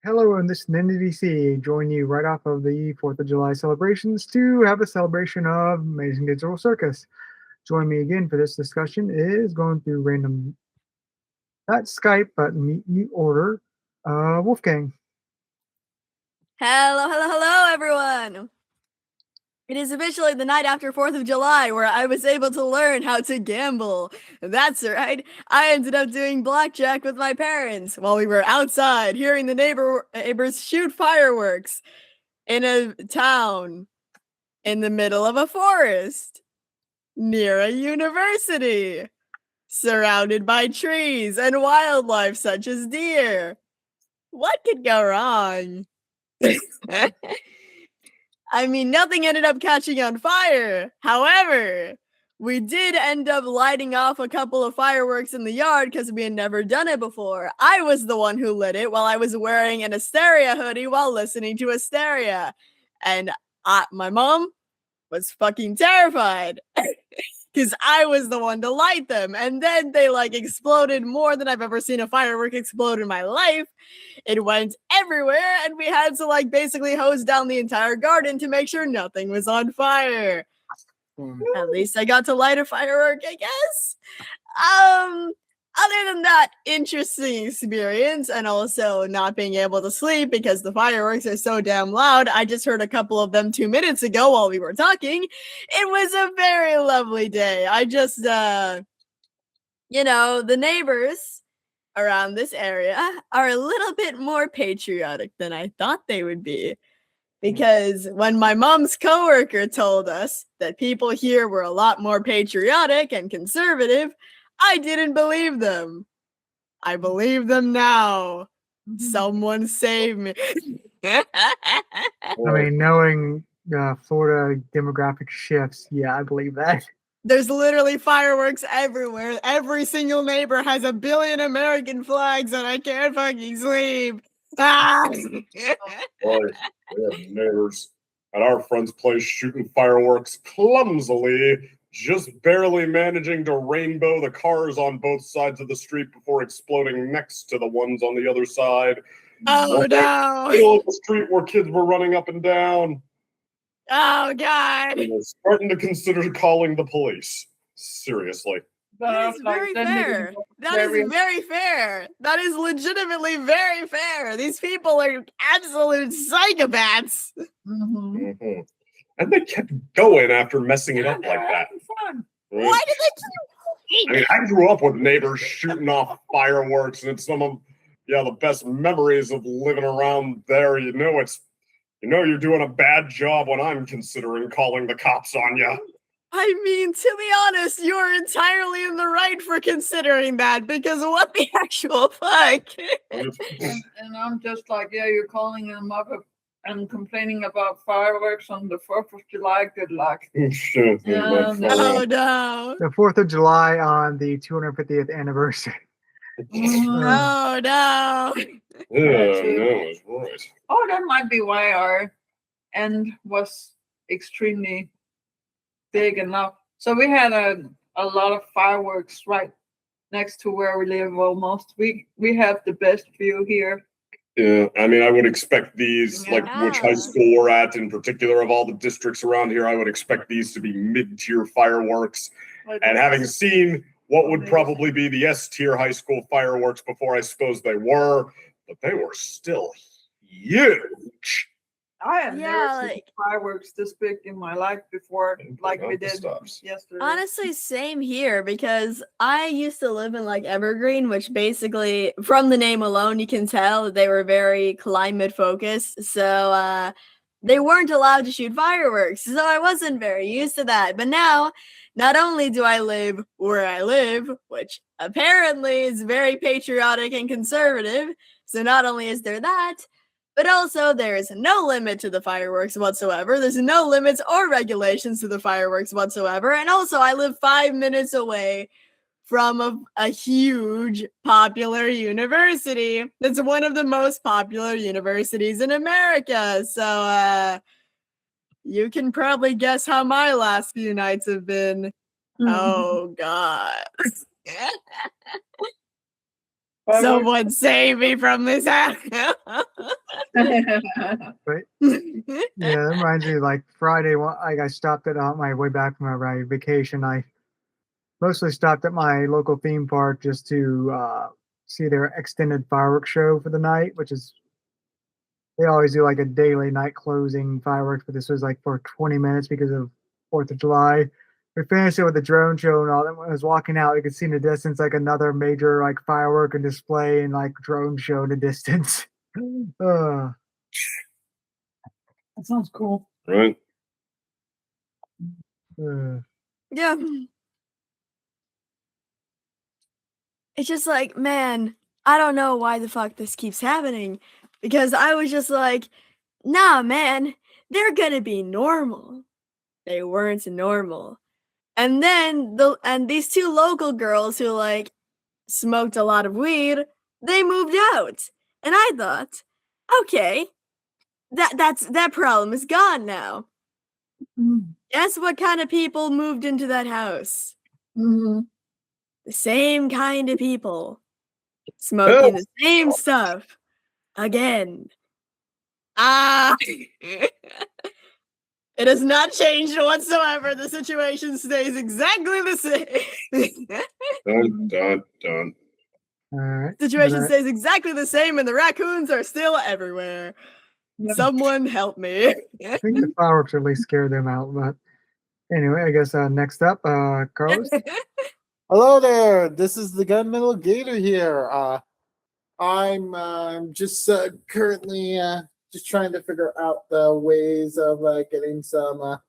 Hello, and this is NDDC. Join you right off of the 4th of July celebrations to have a celebration of Amazing Digital Circus. Join me again for this discussion is going through random, not Skype, but mute order, Wolfgang. Hello, everyone. It is officially the night after 4th of July where I was able to learn how to gamble. That's right. I ended up doing blackjack with my parents while we were outside hearing the neighbors shoot fireworks in a town in the middle of a forest near a university, surrounded by trees and wildlife such as deer. What could go wrong? I mean, nothing ended up catching on fire. However, we did end up lighting off a couple of fireworks in the yard because we had never done it before. I was the one who lit it while I was wearing an Asteria hoodie while listening to Asteria. And my mom was fucking terrified because I was the one to light them. And then they exploded more than I've ever seen a firework explode in my life. It went everywhere, and we had to basically hose down the entire garden to make sure nothing was on fire. At least I got to light a firework, I guess. Other than that interesting experience, and also not being able to sleep because the fireworks are so damn loud, I just heard a couple of them 2 minutes ago while we were talking. It was a very lovely day. I just, the neighbors around this area are a little bit more patriotic than I thought they would be. Because when my mom's coworker told us that people here were a lot more patriotic and conservative, I didn't believe them. I believe them now. Someone save me. I mean, knowing Florida demographic shifts, yeah, I believe that. There's literally fireworks everywhere. Every single neighbor has 1 billion American flags, and I can't fucking sleep. Ah! Boy, we have neighbors at our friend's place shooting fireworks clumsily, just barely managing to rainbow the cars on both sides of the street before exploding next to the ones on the other side. Oh, no. Middle of the street where kids were running up and down. Oh, God. I was starting to consider calling the police. Seriously. That is very fair. That is very fair. That is legitimately very fair. These people are absolute psychopaths. Mm-hmm. And they kept going after messing it up like that. Why did they keep going? I mean, I grew up with neighbors shooting off fireworks, and it's some of the best memories of living around there. You're doing a bad job when I'm considering calling the cops on you. I mean, to be honest, you're entirely in the right for considering that, because what the actual fuck? and I'm just like, yeah, you're calling them up and complaining about fireworks on the 4th of July. Good luck. Shit, Oh, no. The 4th of July on the 250th anniversary. Oh, no. Yeah, that was right. Oh, that might be why our end was extremely big enough. So we had a lot of fireworks right next to where we live almost. We have the best view here. Yeah, I mean, I would expect these, which high school we're at in particular of all the districts around here, I would expect these to be mid-tier fireworks. And having seen what would probably be the S-tier high school fireworks before, I suppose they were, but they were still huge. I have never seen fireworks this big in my life before, like we did yesterday. Honestly, same here, because I used to live in Evergreen, which basically, from the name alone, you can tell that they were very climate focused. So they weren't allowed to shoot fireworks. So I wasn't very used to that. But now, not only do I live where I live, which apparently is very patriotic and conservative, so not only is there that, but also there is no limit to the fireworks whatsoever. There's no limits or regulations to the fireworks whatsoever. And also I live 5 minutes away from a huge popular university. It's one of the most popular universities in America. So you can probably guess how my last few nights have been. Oh, God. Someone save me from this. But yeah, that reminds me, like Friday, like I stopped at on my way back from my vacation. I mostly stopped at my local theme park just to see their extended fireworks show for the night, which is they always do like a daily night closing fireworks, but this was like for 20 minutes because of 4th of July. We finished it with the drone show and all that. When I was walking out, you could see in the distance like another major like firework and display and like drone show in the distance. uh, That sounds cool. Right. Yeah. It's just like, man, I don't know why the fuck this keeps happening. Because I was just like, nah, man, they're gonna be normal. They weren't normal. And then these two local girls who like smoked a lot of weed, they moved out. And I thought, okay, that problem is gone now. Guess what kind of people moved into that house? Mm-hmm. The same kind of people. Smoking the same stuff. Again. It has not changed whatsoever. The situation stays exactly the same. Dun, dun, dun. all right. Situation stays exactly the same, and the raccoons are still everywhere. Someone help me. I think the fireworks at least scare them out. But anyway, I guess next up, Carlos. Hello there. This is the Gunmetal Gator here. I'm just currently just trying to figure out the ways of getting some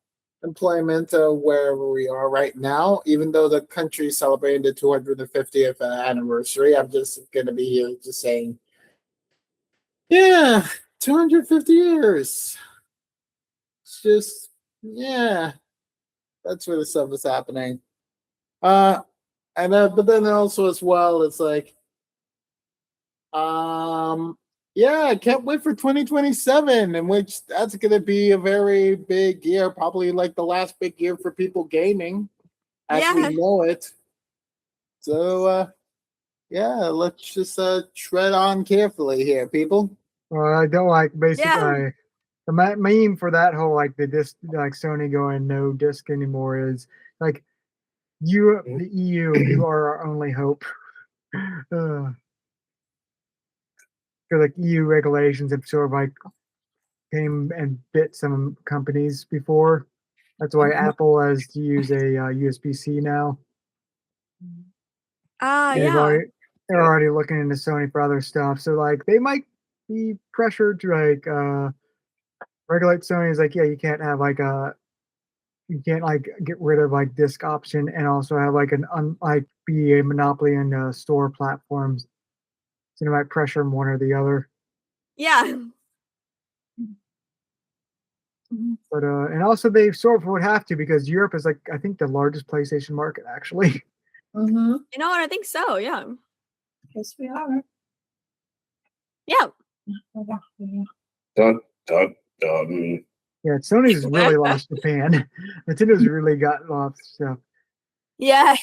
employment wherever we are right now. Even though the country is celebrating the 250th anniversary, I'm just going to be here just saying, yeah, 250 years. It's just, yeah, that's where the stuff is happening. But then also as well, it's like, yeah, I can't wait for 2027, in which that's going to be a very big year, probably like the last big year for people gaming as we know it. So, yeah, let's just tread on carefully here, people. Well, I don't like basically the meme for that whole like the disc, like Sony going no disc anymore is like you, the EU, you are our only hope. Like EU regulations have sort of like came and bit some companies before. That's why Apple has to use a USB-C now. They're already looking into Sony for other stuff. So like they might be pressured to like regulate Sony. Is like, yeah, you can't have like you can't like get rid of like disc option and also have like be a monopoly in store platforms. So they might pressure them one or the other. Yeah. But and also they sort of would have to because Europe is like I think the largest PlayStation market actually. Mm-hmm. You know what? I think so. Yeah. Yes, we are. Yeah. Dun, dun, dun. Yeah, Sony's really lost Japan. Nintendo's really got lost stuff. Yeah.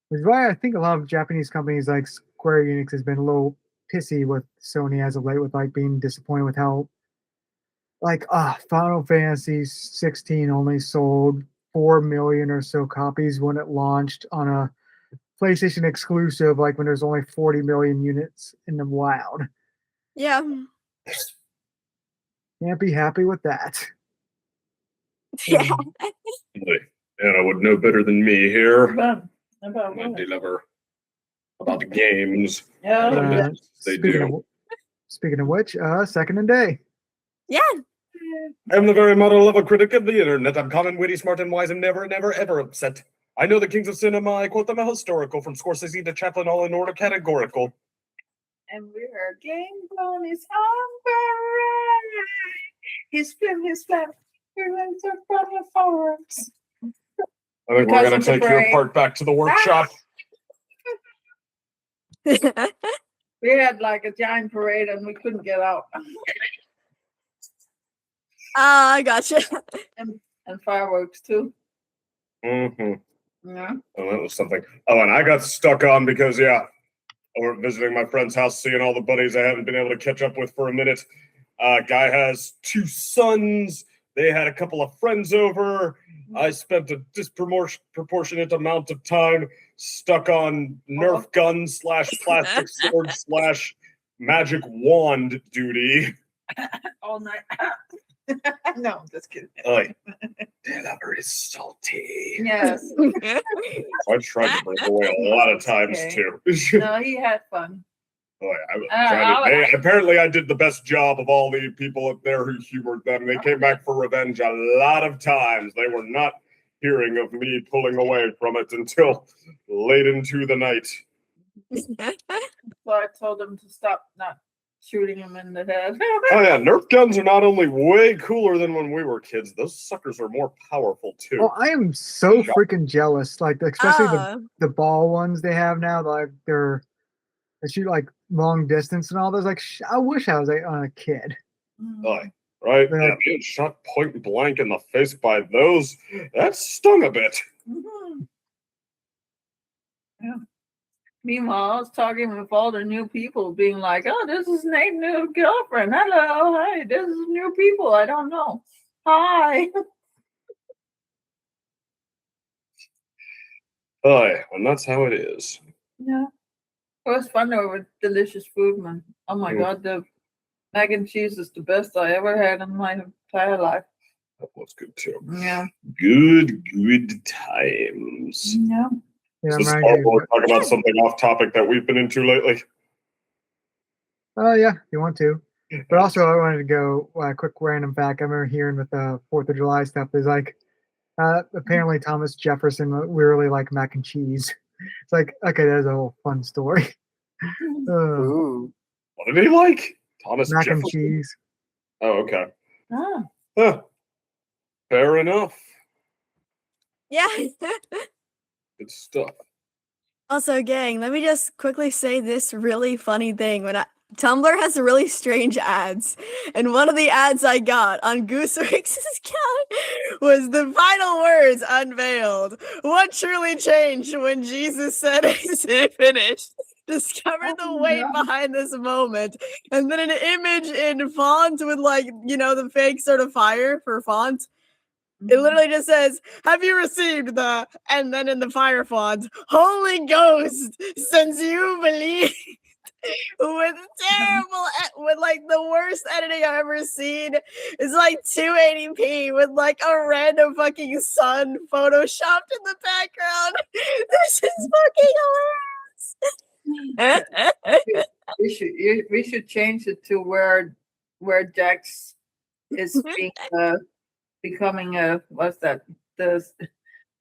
Which is why I think a lot of Japanese companies like Square Enix has been a little pissy with Sony as of late, with like being disappointed with how like Final Fantasy 16 only sold 4 million or so copies when it launched on a PlayStation exclusive, like when there's only 40 million units in the wild. Yeah. Can't be happy with that. Yeah. Anna would know better than me here. About My Daylover. About the games. Yeah. They do. Speaking of which, Second and Day. Yeah. I'm the very model of a critic of the internet. I'm calm and witty, smart and wise, and never, never, ever upset. I know the kings of cinema. I quote them a historical, from Scorsese to Chaplin, all in order categorical. And we heard Game Bone is hungry. He's flat. We're going to run the forest. I think we're going to take your part back to the workshop. We had like a giant parade and we couldn't get out. I gotcha. And fireworks too. Mm-hmm. Yeah. Oh, that was something. Oh, and I got stuck on because, Or visiting my friend's house, seeing all the buddies I haven't been able to catch up with for a minute. Guy has 2 sons. They had a couple of friends over. I spent a disproportionate amount of time stuck on Nerf gun / plastic sword / magic wand duty. All night. No, I'm just kidding. Daylover is salty. Yes. I tried to break away a lot of times too. No, he had fun. Apparently, I did the best job of all the people up there who humored them. They came back for revenge a lot of times. They were not hearing of me pulling away from it until late into the night. So I told them to stop not shooting him in the head. Oh yeah, Nerf guns are not only way cooler than when we were kids, those suckers are more powerful too. Oh, I am so freaking jealous. Like, especially the ball ones they have now. Like, they shoot like long distance and all those. Like, I wish I was a kid. Right? Yeah, being shot point blank in the face by those, that stung a bit. Mm-hmm. Yeah. Meanwhile, I was talking with all the new people, being like, "Oh, this is Nate's new girlfriend. Hello, hey, this is new people I don't know. Hi." And that's how it is. Yeah, it was fun though with delicious food, man. Oh my God, the mac and cheese is the best I ever had in my entire life. That was good too. Yeah, good times. yeah. So this part we're talking about something off topic that we've been into lately. Yeah, if you want to. But also, I wanted to go a quick random fact. I remember hearing with the 4th of July stuff is like, apparently Thomas Jefferson really liked mac and cheese. It's like, okay, that's a whole fun story. Ooh. What did he like? Thomas mac Jefferson? And cheese. Oh, okay. Ah. Fair enough. Yeah. Good stuff. Also, gang, let me just quickly say this really funny thing. Tumblr has really strange ads, and one of the ads I got on Gooseworks' account was the final words unveiled. What truly changed when Jesus said it's finished? Discover the weight behind this moment. And then an image in font with, like, the fake sort of fire for font. It literally just says, "Have you received the," and then in the fire font, "Holy Ghost, since you believe," with terrible, with like the worst editing I've ever seen. It's like 280p with like a random fucking sun photoshopped in the background. This is fucking hilarious. We should change it to where Jax is being becoming a what's that? The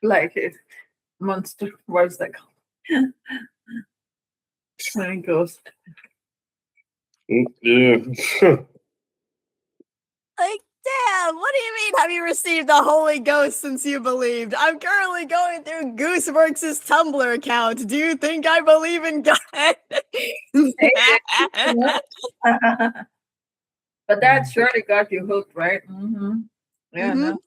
like monster. What's that called? When it goes. Yeah. Like, damn, what do you mean, have you received the Holy Ghost since you believed? I'm currently going through Gooseworks' Tumblr account. Do you think I believe in God? But that surely got you hooked, right? Mm-hmm. Yeah. Mm-hmm. No.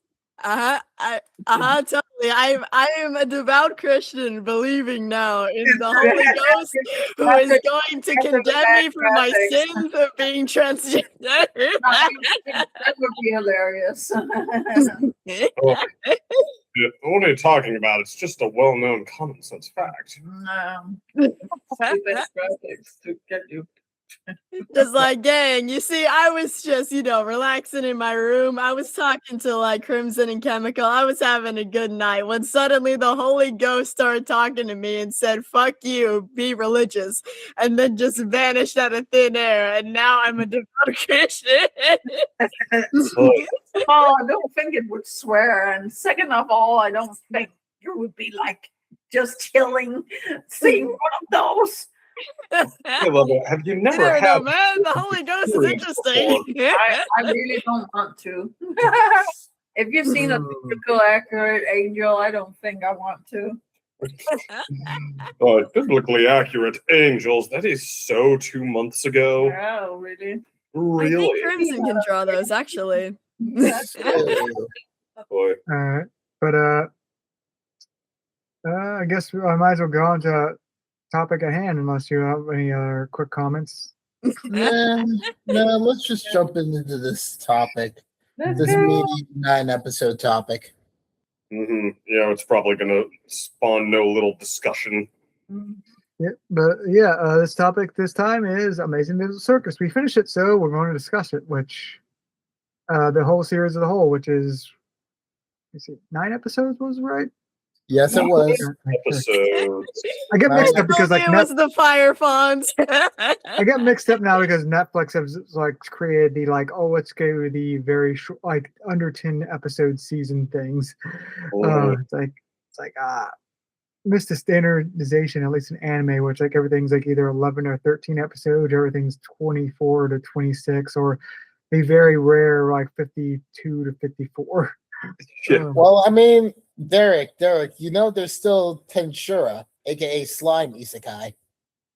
Totally. I am a devout Christian, believing now in the Holy Ghost, who is going to condemn me for my sins of being transgender. That would be hilarious. What are you talking about? It's just a well-known common sense fact. Graphics to get you. Just like, gang, you see, I was just, relaxing in my room. I was talking to like Crimson and Chemical. I was having a good night when suddenly the Holy Ghost started talking to me and said, "Fuck you, be religious," and then just vanished out of thin air. And now I'm a devout Christian. Oh, I don't think it would swear. And second of all, I don't think you would be like just chilling, seeing one of those. Have you never had? Man, the Holy Ghost is interesting. I really don't want to. If you've seen a biblical accurate angel, I don't think I want to. Biblically accurate angels. That is so 2 months ago. Oh, really? I think Crimson can draw those, actually. Boy. But I guess I might as well go on to topic at hand, unless you have any other quick comments. No, let's just jump into this topic. Let's This go. meaty 9-episode topic. Yeah, it's probably going to spawn no little discussion. Yeah, but yeah, this topic this time is Amazing Digital Circus. We finished it, so we're going to discuss it, which the whole series as a whole, which is, let's see, 9 episodes was right. Yes, it was. Episodes. I get mixed up because like it was the Fire Fonts. I get mixed up now because Netflix has like created the like, oh, let's go the very short, like under 10 episode season things. It's like missed the standardization, at least in anime, which like everything's like either 11 or 13 episodes, everything's 24 to 26, or the very rare like 52 to 54. Well, I mean, Derek, you know there's still Tenshura, aka Slime Isekai.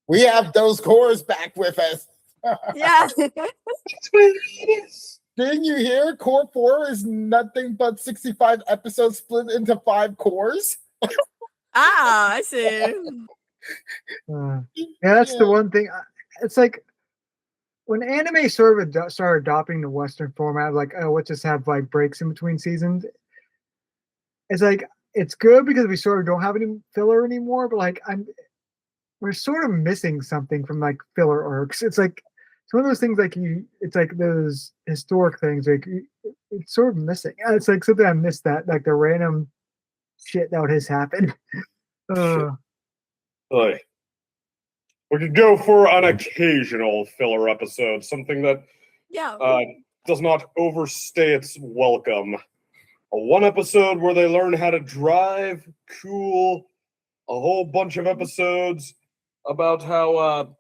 We have those cores back with us. Yeah. Didn't you hear? Core 4 is nothing but 65 episodes split into 5 cores. I see. Yeah, that's the one thing. It's like when anime started adopting the Western format, like, oh, let's just have like breaks in between seasons. It's like it's good because we sort of don't have any filler anymore, but like we're sort of missing something from like filler arcs. It's like it's one of those things like it's like those historic things like it's sort of missing. It's like something I missed, that like the random shit that has happened. We could go for an occasional filler episode, something that does not overstay its welcome. One episode where they learn how to drive, cool. A whole bunch of episodes about how,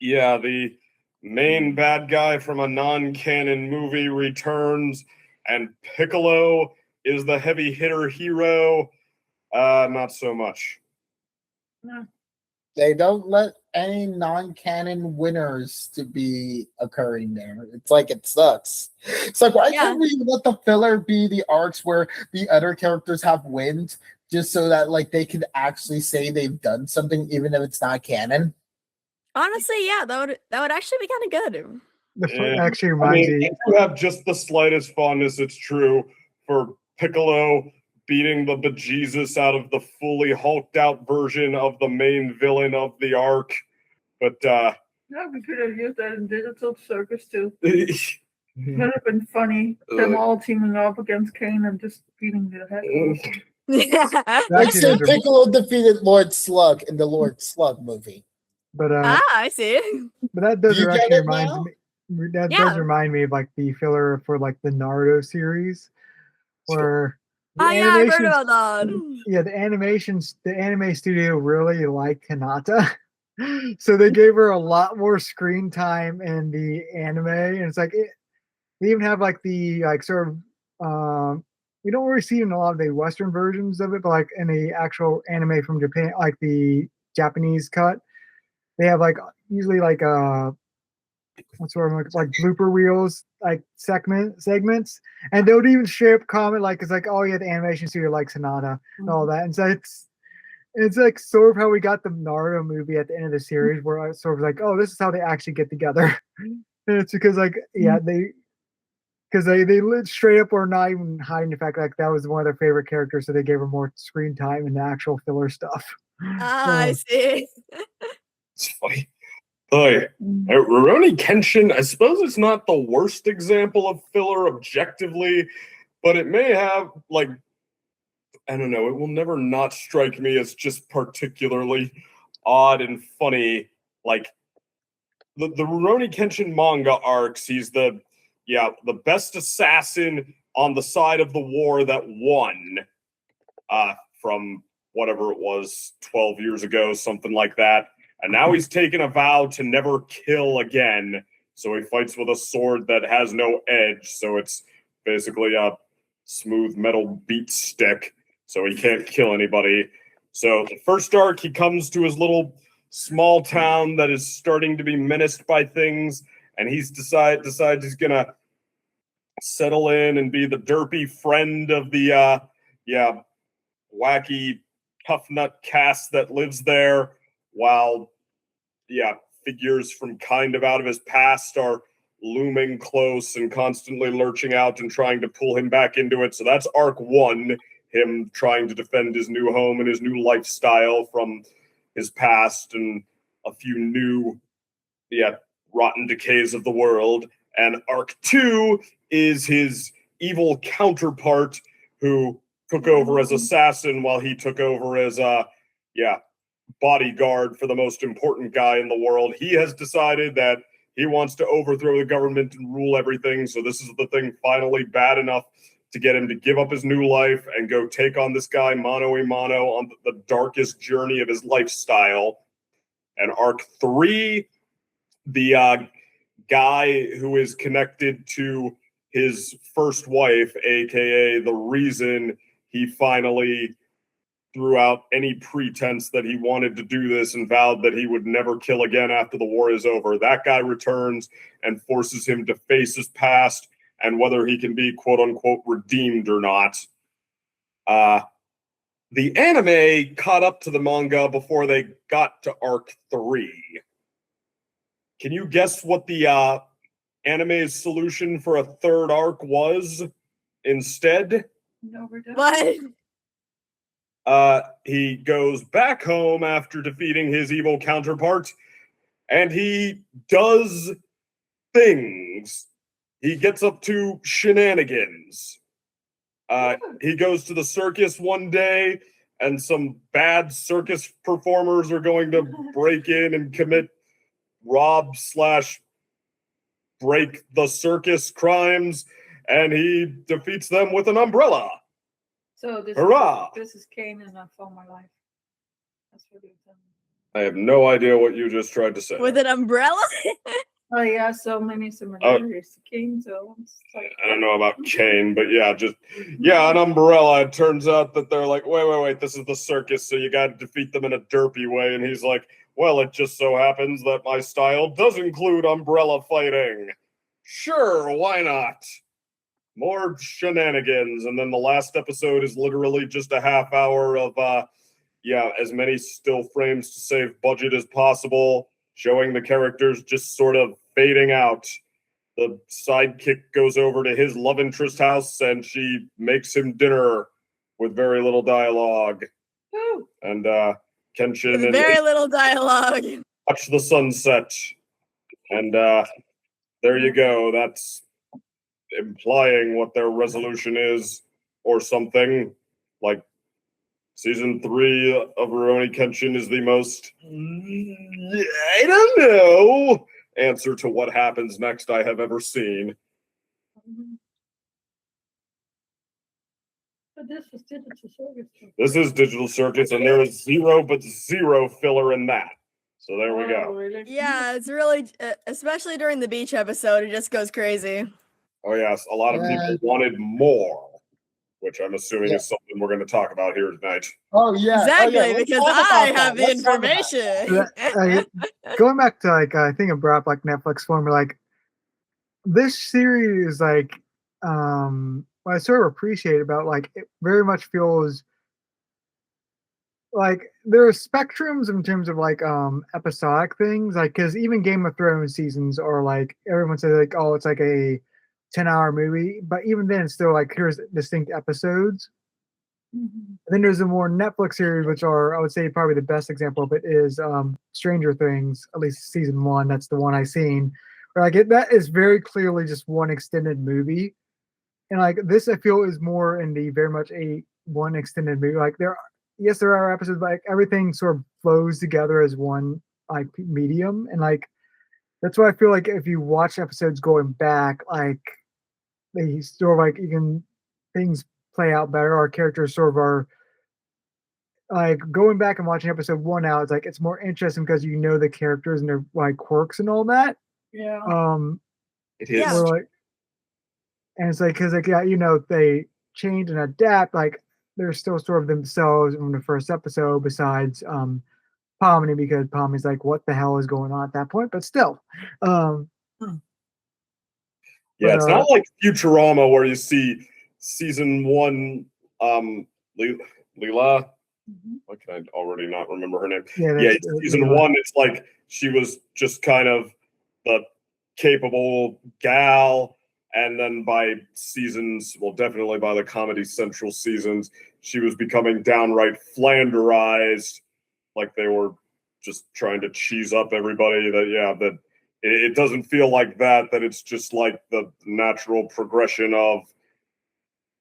the main bad guy from a non-canon movie returns, and Piccolo is the heavy hitter hero. Not so much. No. They don't let any non-canon winners to be occurring there. It's like it sucks. It's like, why can't we let the filler be the arcs where the other characters have wins, just so that like they can actually say they've done something, even if it's not canon? Honestly, yeah, that would actually be kind of good. Actually reminds me. If you have just the slightest fondness, it's true, for Piccolo beating the bejesus out of the fully hulked out version of the main villain of the arc. But no, we could have used that in Digital Circus too. It would have been funny. Them all teaming up against Kane and just beating the heck out of him. Like say Piccolo defeated Lord Slug in the Lord Slug movie. But I see. But that does actually remind me. That does remind me of like the filler for like the Naruto series, where I heard about that. Yeah, the anime studio really liked Hinata, so they gave her a lot more screen time in the anime, and it's like they even have like the like sort of we don't really see it in a lot of the Western versions of it, but like in the actual anime from Japan, like the Japanese cut, they have like usually like what's sort of like blooper reels, like segments, and they would even straight up comment like, it's like, oh yeah, the animation studio likes Hinata and all that, and so it's like sort of how we got the Naruto movie at the end of the series, where I was sort of like, oh, this is how they actually get together. And it's because like they straight up were not even hiding the fact like that was one of their favorite characters, so they gave her more screen time in the actual filler stuff. I see. It's funny. Rurouni Kenshin, I suppose it's not the worst example of filler objectively, but it may have, like, I don't know, it will never not strike me as just particularly odd and funny. Like, the Rurouni Kenshin manga arcs, he's the best assassin on the side of the war that won from whatever it was, 12 years ago, something like that. And now he's taken a vow to never kill again. So he fights with a sword that has no edge. So it's basically a smooth metal beat stick. So he can't kill anybody. So the first arc, he comes to his little small town that is starting to be menaced by things. And he's decides he's going to settle in and be the derpy friend of the wacky tough nut cast that lives there. while figures from kind of out of his past are looming close and constantly lurching out and trying to pull him back into it. So that's arc 1, him trying to defend his new home and his new lifestyle from his past and a few new rotten decays of the world. And arc 2 is his evil counterpart who took over as assassin while he took over as bodyguard for the most important guy in the world. He has decided that he wants to overthrow the government and rule everything. So this is the thing finally bad enough to get him to give up his new life and go take on this guy mano a mano on the darkest journey of his lifestyle. And arc 3, the guy who is connected to his first wife, aka the reason he finally threw out any pretense that he wanted to do this and vowed that he would never kill again after the war is over. That guy returns and forces him to face his past and whether he can be quote unquote redeemed or not. The anime caught up to the manga before they got to arc 3. Can you guess what the anime's solution for a third arc was instead? What? He goes back home after defeating his evil counterpart, and he does things. He gets up to shenanigans. He goes to the circus one day, and some bad circus performers are going to break in and commit rob/break the circus crimes, and he defeats them with an umbrella. So this Hurrah! This is Kane in a former life. That's what you're telling me. I have no idea what you just tried to say. With an umbrella? Oh yeah, so many similarities to Kane. So it's like, I don't know about Kane, but an umbrella. It turns out that they're like, wait, this is the circus, so you got to defeat them in a derpy way. And he's like, well, it just so happens that my style does include umbrella fighting. Sure, why not? More shenanigans. And then the last episode is literally just a half hour of, as many still frames to save budget as possible, showing the characters just sort of fading out. The sidekick goes over to his love interest house and she makes him dinner with very little dialogue. woo. And Kenshin With and very little dialogue. watch the sunset. And there you go. That's implying what their resolution is or something. Like season 3 of Rurouni Kenshin is the most, I don't know, answer to what happens next I have ever seen. But this is digital circus. This is Digital Circus, and there is zero filler in that. So there we go. Really? Yeah, it's really, especially during the beach episode, it just goes crazy. Oh yes, a lot of people wanted more, which I'm assuming Yeah. is something we're going to talk about here tonight. Oh yeah, Exactly, let's because talk about I that. have the Let's talk about information. Going back to I think it brought up Netflix for me, this series what I sort of appreciate about it very much feels there are spectrums in terms of episodic things, because even Game of Thrones seasons are everyone says oh, it's a 10-hour movie, but even then it's still here's distinct episodes. Mhm. And then there's a more Netflix series, which are, I would say, probably the best example of it is Stranger Things, at least season 1. That's the one I've seen. Where that is very clearly just one extended movie. And this, I feel, is more in the very much a one extended movie. There are episodes, but everything sort of flows together as one medium. And that's why I feel if you watch episodes going back, they sort of even things play out better. Our characters sort of are going back and watching episode 1 now. It's it's more interesting because you know the characters and their quirks and all that. Yeah. It is. Yeah. Or, and it's because they change and adapt. They're still sort of themselves from the first episode. Besides Pomini, because Pomini's what the hell is going on at that point? But still, Yeah, it's not like Futurama where you see season 1, Leela, Why can I already not remember her name? Yeah, Yeah, that's, season one, it's like she was just kind of the capable gal, and then by seasons, well, definitely by the Comedy Central seasons, she was becoming downright Flanderized, like they were just trying to cheese up everybody. That it doesn't feel like that. That it's just like the natural progression of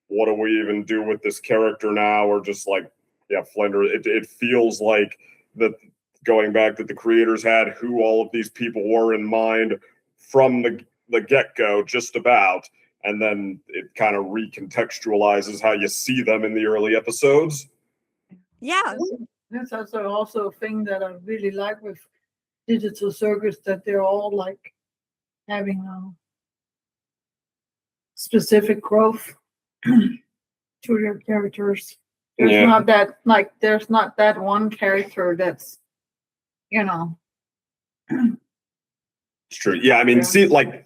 what do we even do with this character now, or just like Flender. It feels like that going back that the creators had who all of these people were in mind from the get-go, just about, and then it kind of recontextualizes how you see them in the early episodes. Yeah. That's also a thing that I really like with Digital Circus, that they're all like having a specific growth to their characters. There's not that one character that's, It's true. Yeah, I mean, see, like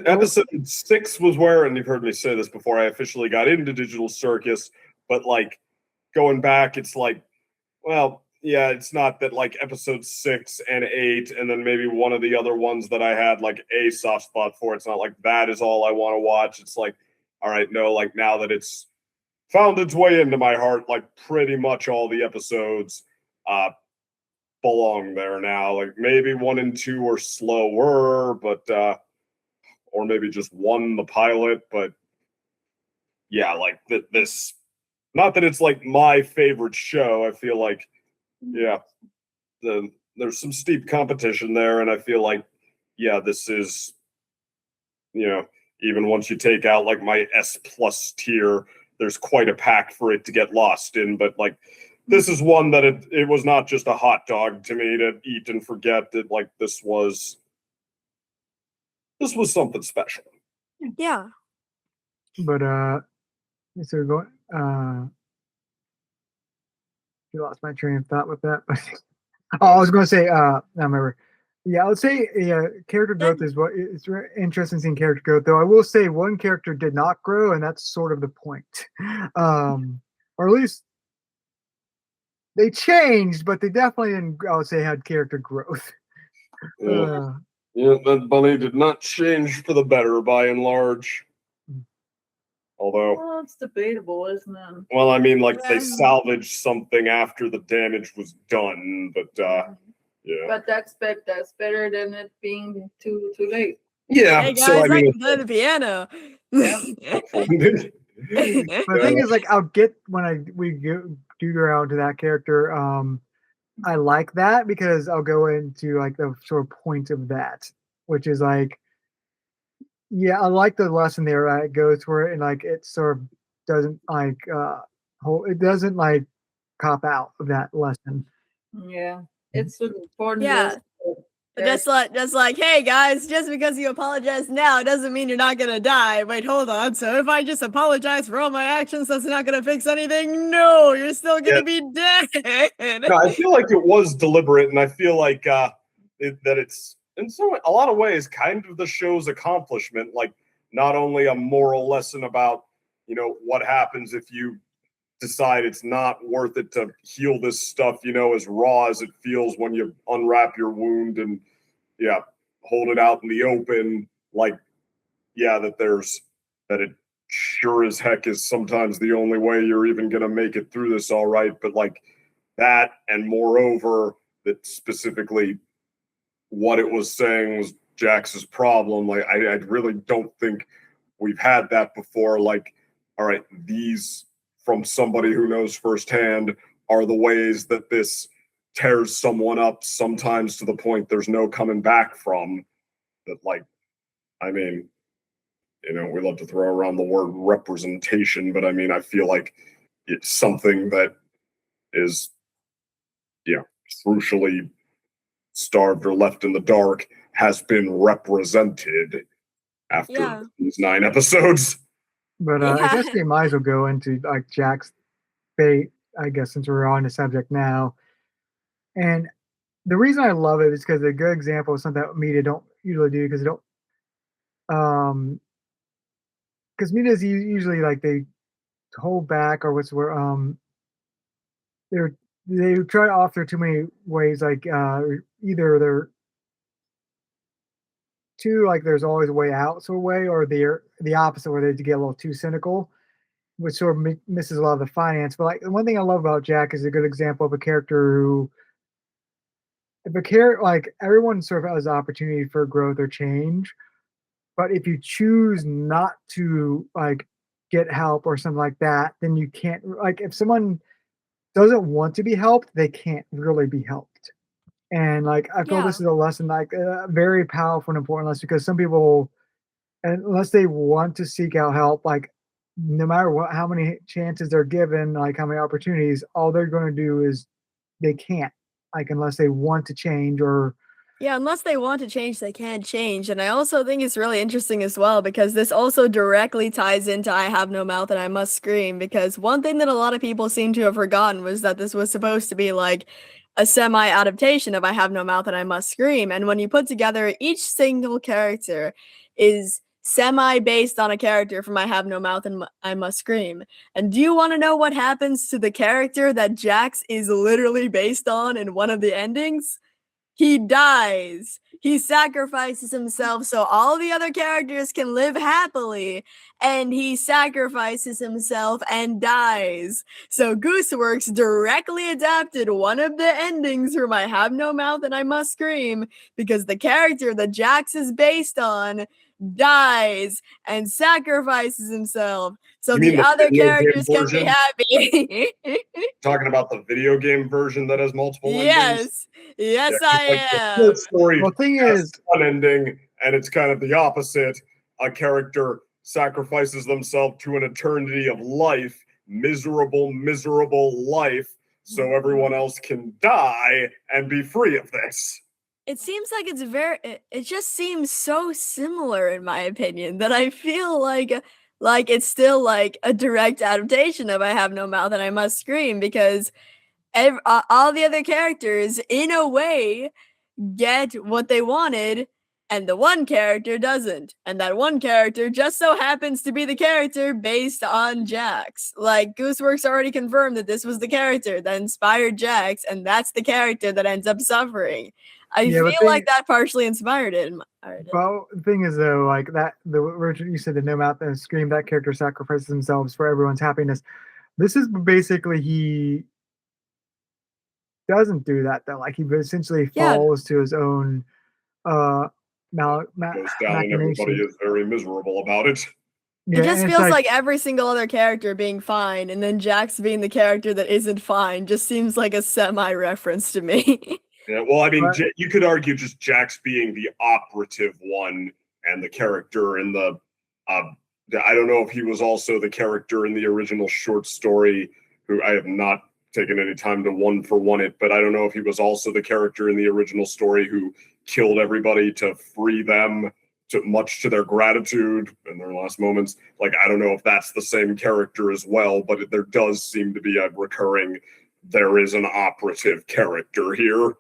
episode 6 was where, and you've heard me say this before, I officially got into Digital Circus, but like going back, it's like, well, yeah, it's not that like episode 6 and 8, and then maybe one of the other ones that I had like a soft spot for. It's not like that is all I want to watch. It's like, all right, no, like now that it's found its way into my heart, like pretty much all the episodes belong there now. Like maybe 1 and 2 are slower, but or maybe just 1, the pilot, but yeah, like this, not that it's like my favorite show. I feel like there's some steep competition there, and I feel like this is, even once you take out like my S+ tier, there's quite a pack for it to get lost in. But like this is one that it was not just a hot dog to me to eat and forget. That like this was something special. Yeah. But so we're going you lost my train of thought with that. Oh, I was going to say I remember. Yeah, I would say character growth is what it's interesting seeing character growth. Though I will say one character did not grow, and that's sort of the point. Or at least they changed, but they definitely didn't. I would say had character growth. Yeah, that bunny did not change for the better by and large. Although, well, it's debatable, isn't it? Well, I mean, like they salvaged something after the damage was done, but yeah. But that's better than it being too late. Yeah. Hey guys, so I mean, can play the piano. The thing is, like, I'll get when we do go around to that character. I like that because I'll go into like the sort of point of that, which is like, I like the lesson there. It goes for it, and like it sort of doesn't like it doesn't like cop out of that lesson. Yeah, it's an important. Yeah. Just like, hey guys, just because you apologize now doesn't mean you're not gonna die. Wait, hold on. So if I just apologize for all my actions, that's not gonna fix anything? No, you're still gonna be dead. No, I feel like it was deliberate, and I feel like that it's in a lot of ways kind of the show's accomplishment. Like not only a moral lesson about what happens if you decide it's not worth it to heal this stuff, as raw as it feels when you unwrap your wound and hold it out in the open. Like, that it sure as heck is sometimes the only way you're even going to make it through this all right. But like that, and moreover, that specifically what it was saying was Jax's problem. Like, I really don't think we've had that before. Like, all right, these from somebody who knows firsthand are the ways that this tears someone up, sometimes to the point there's no coming back from. That, like, I mean, we love to throw around the word representation, but I mean, I feel like it's something that is, crucially starved or left in the dark has been represented after these 9 episodes. But I guess we might as well go into like Jack's fate, I guess, since we're on the subject now. And the reason I love it is because a good example of something that media don't usually do, because they don't because media is usually like they hold back, or what's where they try to offer too many ways, like either they're too like there's always a way out sort of way, or they're the opposite where they get a little too cynical, which sort of misses a lot of the finance. But like the one thing I love about Jack is a good example of a character who, if a character like everyone sort of has opportunity for growth or change, but if you choose not to like get help or something like that, then you can't like if someone doesn't want to be helped, they can't really be helped. And like I feel Yeah. this is a lesson, like a very powerful and important lesson, because some people, unless they want to seek out help, like no matter what, how many chances they're given, like how many opportunities, all they're going to do is they can't, like unless they want to change or Yeah, unless they want to change, they can't change. And I also think it's really interesting as well because this also directly ties into I Have No Mouth and I Must Scream. Because one thing that a lot of people seem to have forgotten was that this was supposed to be like a semi adaptation of I Have No Mouth and I Must Scream. And when you put together each single character is semi based on a character from I Have No Mouth and I Must Scream. And do you want to know what happens to the character that Jax is literally based on in one of the endings? He dies. He sacrifices himself so all the other characters can live happily, and he sacrifices himself and dies. So Gooseworks directly adapted one of the endings from I Have No Mouth and I Must Scream because the character that Jax is based on dies and sacrifices himself so You mean the the other video game characters can be version? happy. Talking about the video game version that has multiple endings. Yes. Yes, Yeah, 'cause, like, the I short am. story well, thing has is, one ending, and it's kind of the opposite. A character sacrifices themselves to an eternity of life, miserable, miserable life, so everyone else can die and be free of this. It seems like it's it just seems so similar in my opinion that I feel like it's still like a direct adaptation of I Have No Mouth and I Must Scream because all the other characters in a way get what they wanted and the one character doesn't, and that one character just so happens to be the character based on Jax. Like Gooseworks already confirmed that this was the character that inspired Jax, and that's the character that ends up suffering. I yeah, but feel like that partially inspired it. well, the thing is though, like that the original you said the no mouth and scream, that character sacrifices themselves for everyone's happiness. This is basically he doesn't do that though. Like he essentially Yeah. falls to his own uh Goes down and everybody machination. is very miserable about it. Yeah, It just and it's feels like every single other character being fine, and then Jax being the character that isn't fine just seems like a semi-reference to me. Yeah, well, I mean, But- you could argue just Jax being the operative one and the character in the. I don't know if he was also the character in the original short story. Who I have not taken any time to one for one it, but I don't know if he was also the character in the original story who killed everybody to free them, to much to their gratitude in their last moments. Like I don't know if that's the same character as well, but there does seem to be a recurring. There is an operative character here.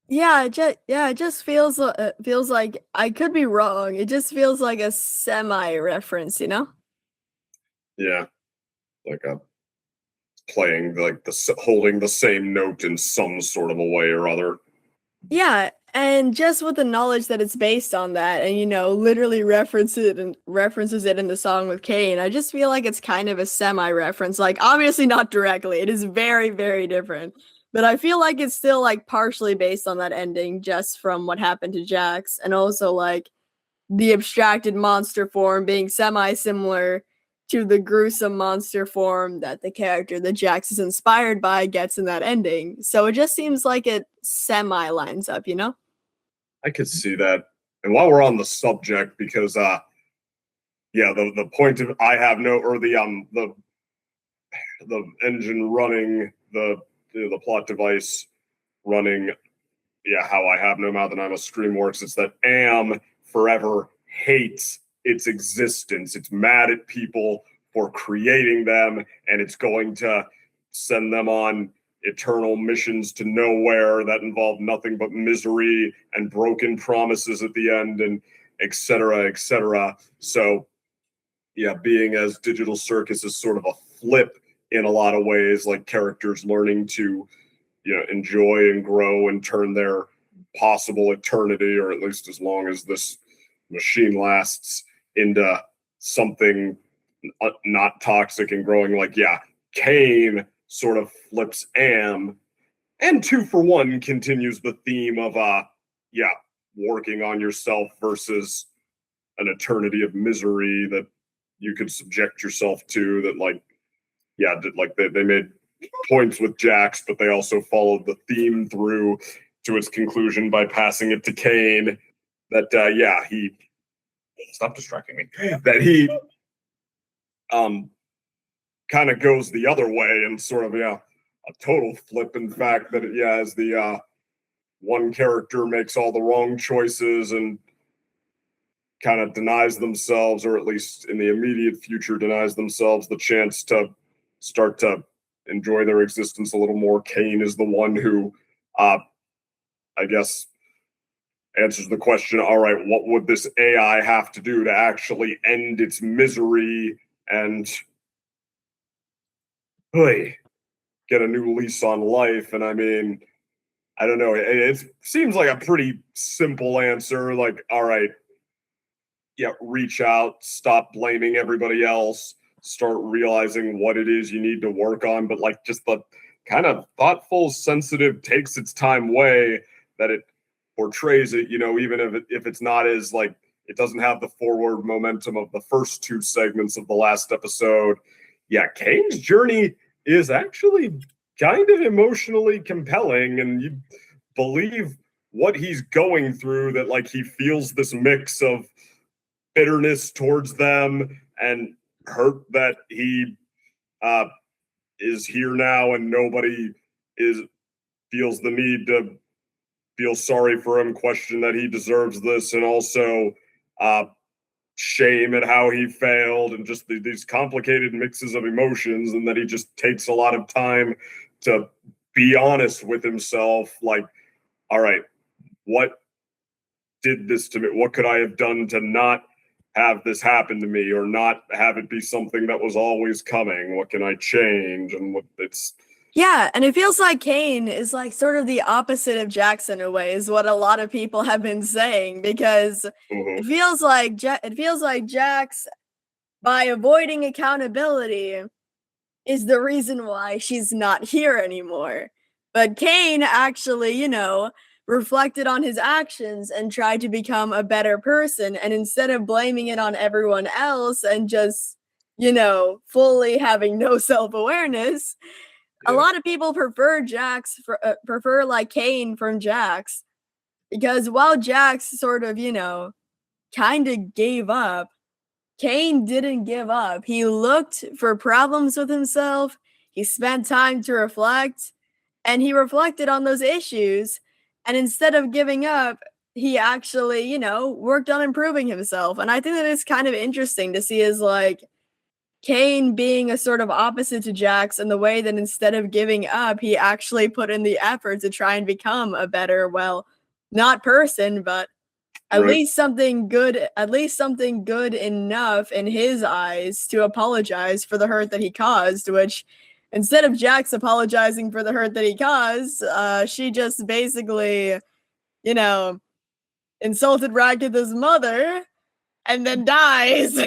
Yeah, it just feels like I could be wrong. It just feels like a semi-reference, you know? Yeah, like a playing like holding the same note in some sort of a way or other. Yeah, and just with the knowledge that it's based on that, and literally references it in the song with Kane, I just feel like it's kind of a semi-reference. Like, obviously not directly; it is very, very different. But I feel like it's still like partially based on that ending, just from what happened to Jax, and also like the abstracted monster form being semi-similar to the gruesome monster form that the character that Jax is inspired by gets in that ending. So it just seems like it semi lines up, you know? I could see that. And while we're on the subject, because the point of I have no or the engine running, the plot device running, how I have no mouth and I must scream works. It's that Am forever hates its existence. It's mad at people for creating them, and it's going to send them on eternal missions to nowhere that involve nothing but misery and broken promises at the end, and et cetera, et cetera. So, being as Digital Circus is sort of a flip in a lot of ways, like characters learning to, enjoy and grow and turn their possible eternity, or at least as long as this machine lasts, into something not toxic and growing. Like, yeah, Cain sort of flips Am, and 2 for 1 continues the theme of working on yourself versus an eternity of misery that you could subject yourself to. That, like, they made points with Jax, but they also followed the theme through to its conclusion by passing it to Cain. That he stop distracting me. That he kind of goes the other way and sort of a total flip. In fact, that as the one character makes all the wrong choices and kind of denies themselves, or at least in the immediate future denies themselves, the chance to start to enjoy their existence a little more. Cain is the one who, I guess, answers the question, all right, what would this AI have to do to actually end its misery and get a new lease on life? And I mean, I don't know. It seems like a pretty simple answer. Like, all right, reach out, stop blaming everybody else, start realizing what it is you need to work on. But like, just the kind of thoughtful, sensitive, takes its time way that it portrays it, even if it's not as, like, it doesn't have the forward momentum of the first 2 segments of the last episode. Cain's journey is actually kind of emotionally compelling, and you believe what he's going through, that like he feels this mix of bitterness towards them and hurt that he is here now and nobody feels the need to feel sorry for him, question that he deserves this, and also shame at how he failed, and just these complicated mixes of emotions, and that he just takes a lot of time to be honest with himself. Like, all right, what did this to me? What could I have done to not have this happen to me, or not have it be something that was always coming? What can I change? And and it feels like Cain is like sort of the opposite of Jax in a way, is what a lot of people have been saying, because it feels like Jax, by avoiding accountability, is the reason why she's not here anymore. But Cain actually, reflected on his actions and tried to become a better person. And instead of blaming it on everyone else and just, fully having no self-awareness, a lot of people prefer like Cain from Jax, because while Jax sort of, kind of gave up, Cain didn't give up. He looked for problems with himself. He spent time to reflect, and he reflected on those issues. And instead of giving up, he actually, worked on improving himself. And I think that it's kind of interesting to see is like Cain being a sort of opposite to Jax in the way that instead of giving up, he actually put in the effort to try and become a better, not person, but at least something good enough in his eyes to apologize for the hurt that he caused, which instead of Jax apologizing for the hurt that he caused, she just basically, insulted Ragatha's mother and then dies.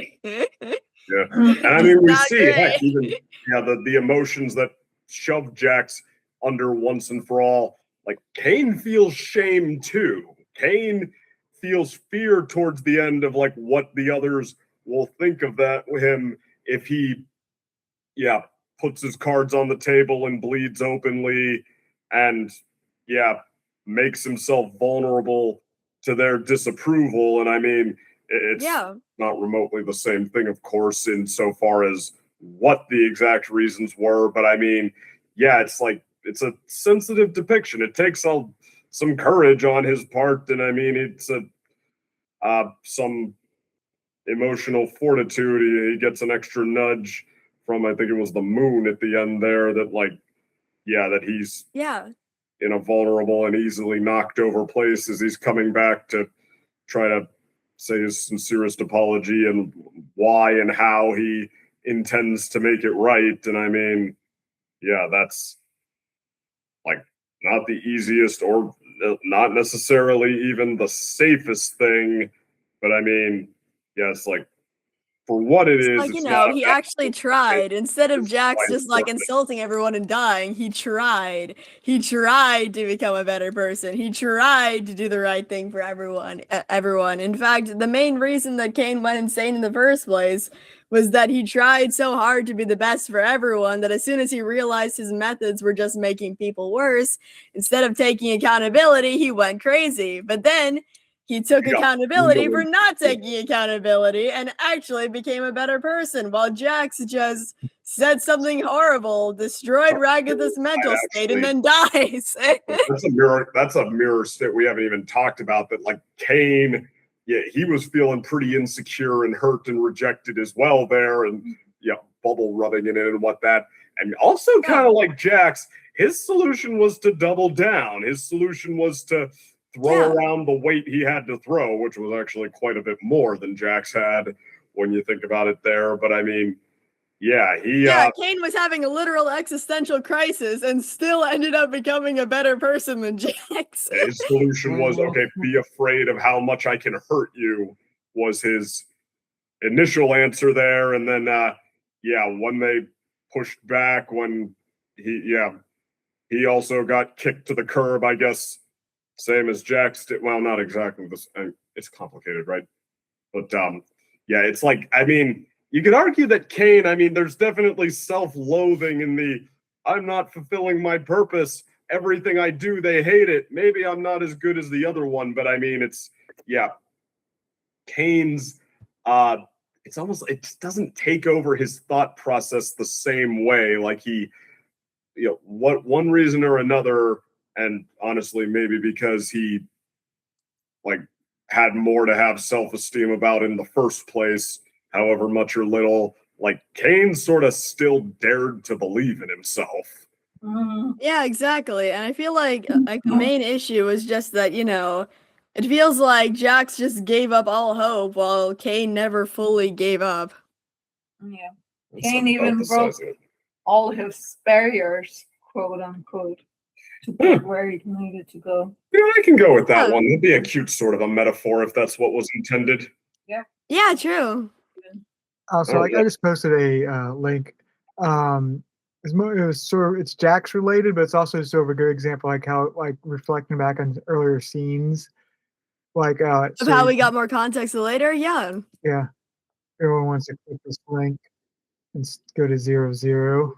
And I mean, we see even the emotions that shoved Jax under once and for all. Like, Cain feels shame too. Cain feels fear towards the end of like what the others will think of him if he puts his cards on the table and bleeds openly and makes himself vulnerable to their disapproval. And I mean, it's not remotely the same thing, of course, insofar as what the exact reasons were, but I mean, it's like, it's a sensitive depiction. It takes some courage on his part, and I mean, it's some emotional fortitude. He gets an extra nudge from, I think it was the moon at the end there, that like, that he's in a vulnerable and easily knocked over place as he's coming back to try to say his sincerest apology and why and how he intends to make it right. And I mean, yeah, that's like not the easiest or not necessarily even the safest thing. But I mean, yeah, it's like for what it is, Like, it's not he a bad actually tried. Instead of It's Jax quite just like important. insulting everyone and dying, he tried. He tried to become a better person. He tried to do the right thing for everyone. In fact, the main reason that Kane went insane in the first place was that he tried so hard to be the best for everyone that as soon as he realized his methods were just making people worse, instead of taking accountability, he went crazy. But then he took Yeah, accountability for really. not taking accountability and actually became a better person, while Jax just said something horrible, destroyed Ragatha's mental state, and then dies. That's a mirror state we haven't even talked about. That like Kane, yeah, he was feeling pretty insecure and hurt and rejected as well there, and yeah, bubble rubbing in it and what that, and also kind of like Jax, his solution was to double down. His solution was to throw around the weight he had to throw, which was actually quite a bit more than Jax had when you think about it there. But I mean, yeah, Kane was having a literal existential crisis and still ended up becoming a better person than Jax. his solution was, okay, be afraid of how much I can hurt you, was his initial answer there. And then, when they pushed back, when he also got kicked to the curb, I guess, same as Jax did. Well, not exactly this. It's complicated, right? But it's like, I mean, you could argue that Kane, I mean, there's definitely self-loathing in the I'm not fulfilling my purpose. Everything I do, they hate it. Maybe I'm not as good as the other one, but I mean, Kane's, it's almost, it doesn't take over his thought process the same way. Like he, what one reason or another, and honestly, maybe because he like had more to have self-esteem about in the first place, however much or little, like Kane sort of still dared to believe in himself. Yeah, exactly. And I feel like the main issue is just that, it feels like Jax just gave up all hope while Kane never fully gave up. Yeah. Kane even broke all his barriers, quote unquote, to get where he needed to go. I can go with that one. That'd be a cute sort of a metaphor if that's what was intended. Yeah. Yeah, true. Also, I just posted a link. It's Jax related, but it's also sort of a good example, like how, like reflecting back on earlier scenes, like of how we got more context later. Yeah. Everyone wants to click this link and go to 00.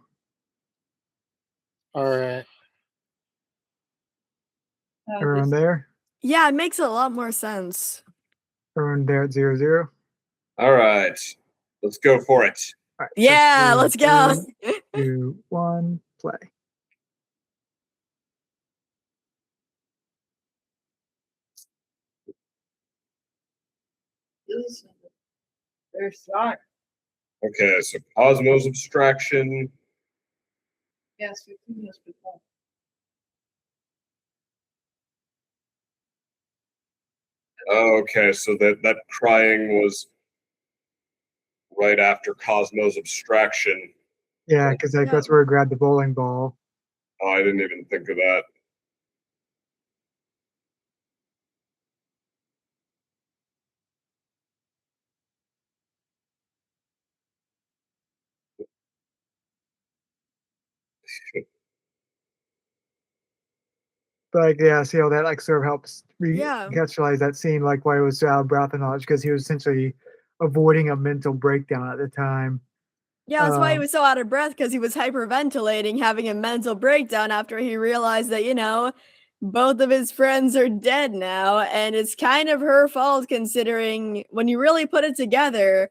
All right. Everyone there? Yeah, it makes a lot more sense. Everyone there at 00. All right, let's go for it. All right, yeah, let's go. 3, 2, 1, play. There's that. Okay, so Cosmos abstraction. Yes, we've seen this before. Okay, so that crying was right after Cosmos abstraction. Yeah, because that's where I grabbed the bowling ball. Oh, I didn't even think of that. But see how that like sort of helps recapitalize that scene, like why it was breath and knowledge, because he was essentially avoiding a mental breakdown at the time. Yeah, that's why he was so out of breath, because he was hyperventilating, having a mental breakdown after he realized that, both of his friends are dead now. And it's kind of her fault, considering when you really put it together,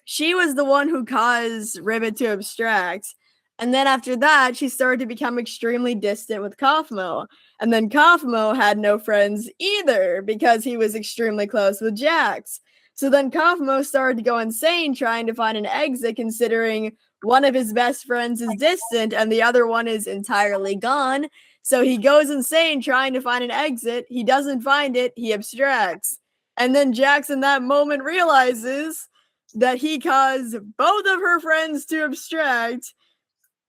she was the one who caused Ribbit to abstract. And then after that, she started to become extremely distant with Kaufmo. And then Kaufmo had no friends either, because he was extremely close with Jax. So then Kaufmo started to go insane trying to find an exit, considering one of his best friends is distant and the other one is entirely gone. So he goes insane trying to find an exit. He doesn't find it. He abstracts. And then Jax in that moment realizes that he caused both of her friends to abstract,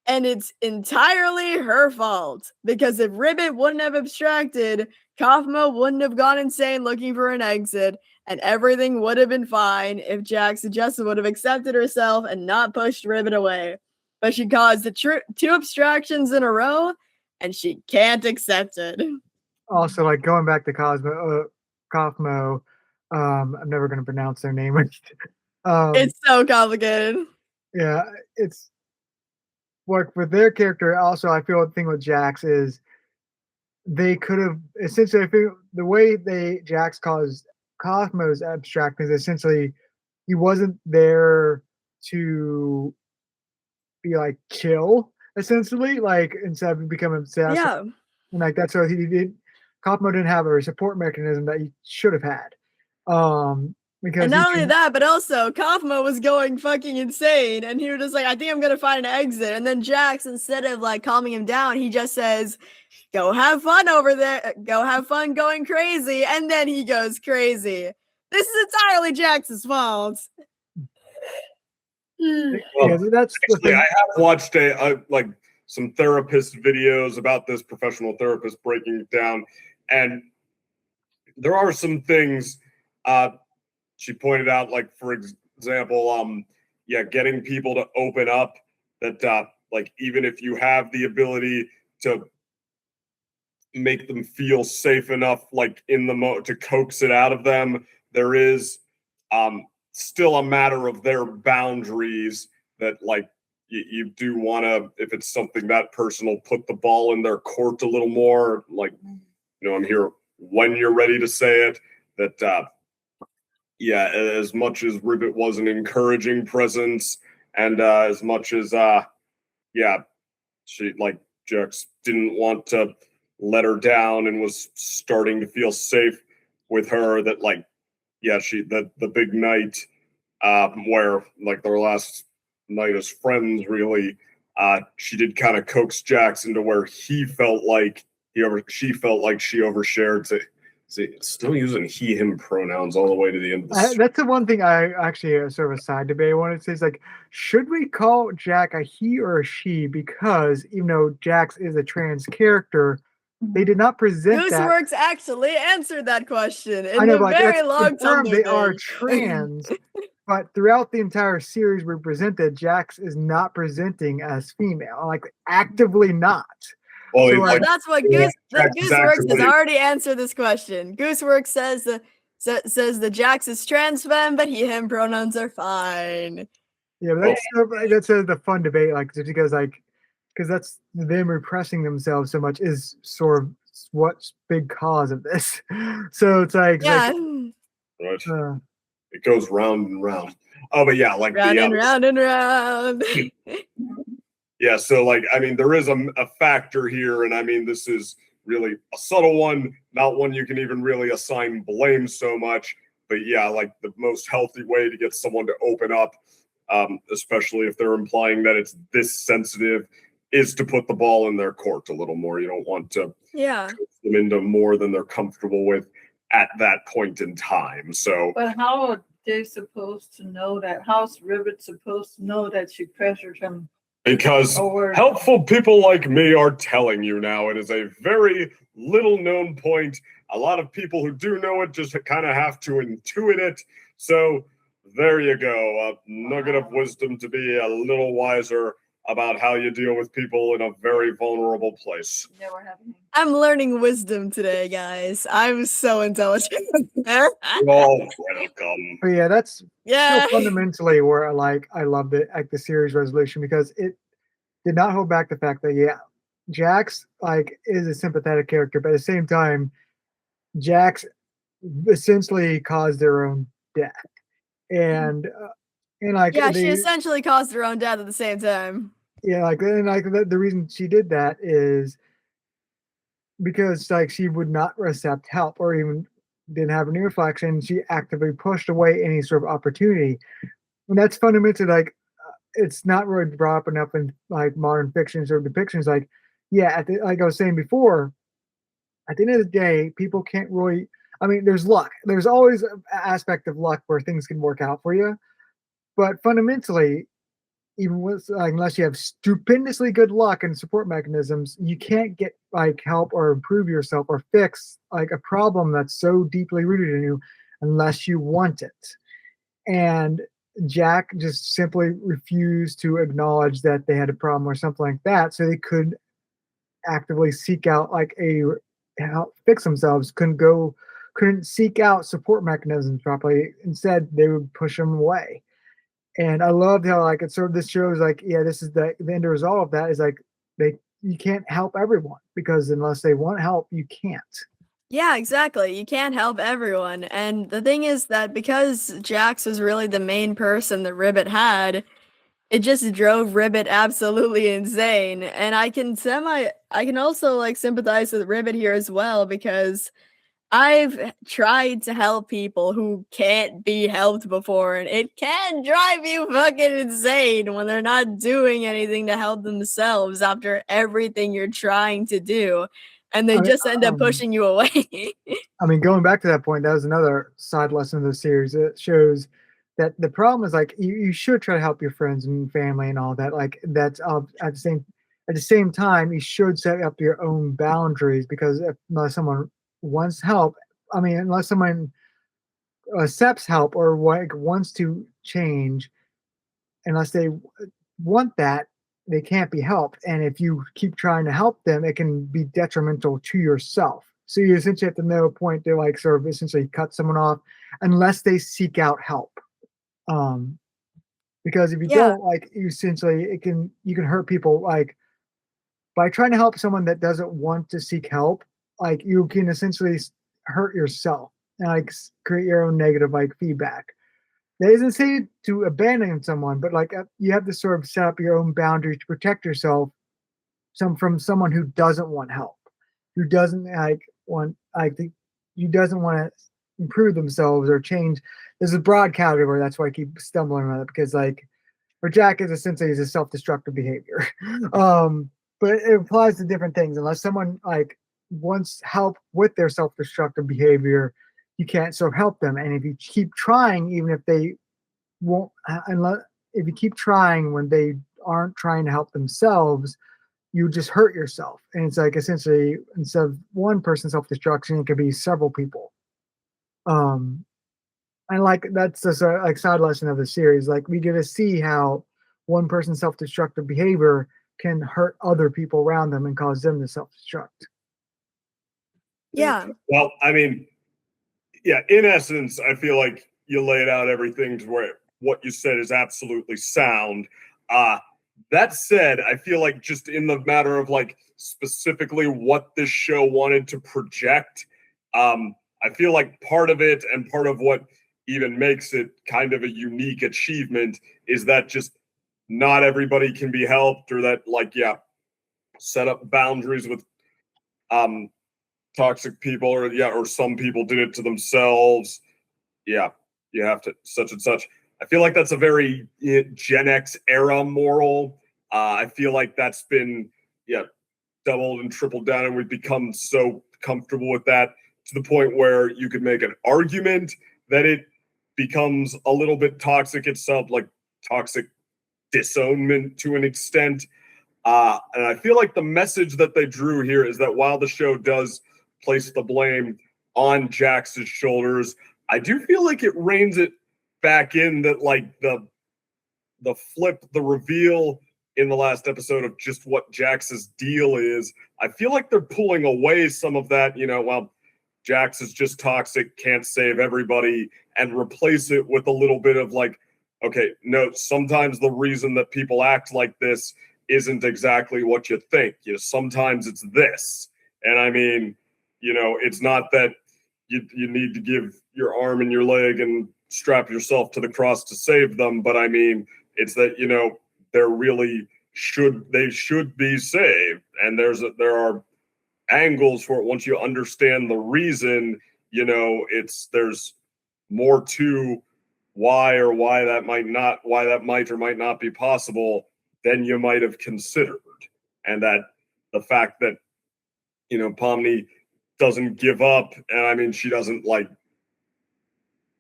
and it's entirely her fault. Because if Ribbit wouldn't have abstracted, Kaufmo wouldn't have gone insane looking for an exit, and everything would have been fine if Jax and Justin would have accepted herself and not pushed Ribbit away. But she caused the two abstractions in a row, and she can't accept it. Also, like going back to Kaufmo, I'm never going to pronounce their name. It's so complicated. Yeah, it's like with their character. Also, I feel the thing with Jax is they could have essentially, I feel the way Jax caused Cosmo's abstract is essentially he wasn't there to be like chill, essentially, like instead of becoming obsessed. Yeah. And like that's what he did. Cosmo didn't have a support mechanism that he should have had. Because and not only that, but also Kaufmo was going fucking insane, and he was just like, I think I'm gonna find an exit. And then Jax, instead of like calming him down, he just says, go have fun over there, go have fun going crazy, and then he goes crazy. This is entirely Jax's fault. Yeah, that's actually, I have watched like some therapist videos about this, professional therapist breaking it down, and there are some things she pointed out, like for example, getting people to open up. That like even if you have the ability to make them feel safe enough, like in the to coax it out of them, there is still a matter of their boundaries that like you do want to, if it's something that personal, put the ball in their court a little more. Like, I'm here when you're ready to say it. That as much as Ribbit was an encouraging presence, and as much as she like Jax didn't want to let her down and was starting to feel safe with her, that like the big night where like their last night as friends, really, she did kind of coax Jax into where he felt like she felt like she overshared. Still using he him pronouns all the way to the end of the that's the one thing I actually sort of a side debate I wanted to say is like, should we call Jack a he or a she? Because even though Jax is a trans character, they did not present that. Gooseworks actually answered that question in I know, a like, very long time. They are trans, but throughout the entire series we presented, Jax is not presenting as female, like actively not. Well, so like, that's what Gooseworks has already answered this question. Gooseworks says the Jax is trans femme, but he him pronouns are fine. Yeah, but that's the fun debate, like just because that's them repressing themselves so much is sort of what's big cause of this. So it's like right. It goes round and round. Oh, but yeah, like round and round and round. Yeah, so like I mean, there is a factor here, and I mean this is really a subtle one, not one you can even really assign blame so much. But yeah, like the most healthy way to get someone to open up, especially if they're implying that it's this sensitive, is to put the ball in their court a little more. You don't want to push them into more than they're comfortable with at that point in time. So, but how are they supposed to know that? How's Ribbit supposed to know that she pressured him? Because helpful people like me are telling you now. It is a very little known point. A lot of people who do know it just kind of have to intuit it. So there you go. A nugget of wisdom to be a little wiser about how you deal with people in a very vulnerable place. I'm learning wisdom today, guys. I'm so intelligent. You're all welcome. But yeah, that's still fundamentally where I loved it at the series resolution, because it did not hold back the fact that Jax like is a sympathetic character, but at the same time, Jax essentially caused their own death, and like she essentially caused her own death at the same time. Yeah, like the reason she did that is because like she would not accept help or even didn't have any reflection. She actively pushed away any sort of opportunity, and that's fundamentally like it's not really brought up enough in like modern fictions or depictions. Like, like I was saying before, at the end of the day, people can't really. I mean, there's luck. There's always an aspect of luck where things can work out for you. But fundamentally, even with unless you have stupendously good luck and support mechanisms, you can't get like help or improve yourself or fix like a problem that's so deeply rooted in you unless you want it. And Jack just simply refused to acknowledge that they had a problem or something like that, so they could actively seek out like a help fix themselves. Couldn't seek out support mechanisms properly. Instead, they would push them away. And I loved how like it sort of this shows like yeah, this is the end result of that is like you can't help everyone because unless they want help, you can't. Yeah, exactly. You can't help everyone. And the thing is that because Jax was really the main person that Ribbit had, it just drove Ribbit absolutely insane. And I can also like sympathize with Ribbit here as well because I've tried to help people who can't be helped before, and it can drive you fucking insane when they're not doing anything to help themselves after everything you're trying to do, and they just end up pushing you away. I mean, going back to that point, that was another side lesson of the series. It shows that the problem is like you should try to help your friends and family and all that. Like that's at the same time, you should set up your own boundaries because if unless someone wants help, I mean, unless someone accepts help or like wants to change, unless they want that, they can't be helped. And if you keep trying to help them, it can be detrimental to yourself. So you essentially have to know a point to like sort of essentially cut someone off unless they seek out help. Um, because if you Yeah. don't, like you essentially you can hurt people like by trying to help someone that doesn't want to seek help, like you can essentially hurt yourself and like create your own negative like feedback. That isn't say to abandon someone, but like you have to sort of set up your own boundaries to protect yourself from someone who doesn't want help, who doesn't like want like the, who doesn't want to improve themselves or change. There's a broad category. That's why I keep stumbling on it because like for Jack is essentially is a self-destructive behavior. But it applies to different things. Unless someone like wants help with their self-destructive behavior, you can't sort of help them. And if you keep trying, even if they won't, unless if you keep trying when they aren't trying to help themselves, you just hurt yourself. And it's like essentially instead of one person self-destruction, it could be several people. And like that's just a like side lesson of the series. Like we get to see how one person's self-destructive behavior can hurt other people around them and cause them to self-destruct. Yeah. Well, I mean, yeah, in essence, I feel like you laid out everything to where what you said is absolutely sound. That said, I feel like just in the matter of like specifically what this show wanted to project, I feel like part of it and part of what even makes it kind of a unique achievement is that just not everybody can be helped, or that like, yeah, set up boundaries with toxic people, or some people did it to themselves. Yeah, you have to such and such. I feel like that's a very Gen X era moral. I feel like that's been doubled and tripled down, and we've become so comfortable with that to the point where you could make an argument that it becomes a little bit toxic itself, like toxic disownment to an extent. And I feel like the message that they drew here is that while the show does place the blame on Jax's shoulders, I do feel like it reins it back in that like the reveal in the last episode of just what Jax's deal is. I feel like they're pulling away some of that, well, Jax is just toxic, can't save everybody, and replace it with a little bit of like, okay, no, sometimes the reason that people act like this isn't exactly what you think. Sometimes it's this. And I mean, it's not that you need to give your arm and your leg and strap yourself to the cross to save them, but I mean, it's that, they should be saved. And there are angles for it. Once you understand the reason, there's more to why that might or might not be possible than you might have considered. And that the fact that, Pomni doesn't give up, and I mean, she doesn't like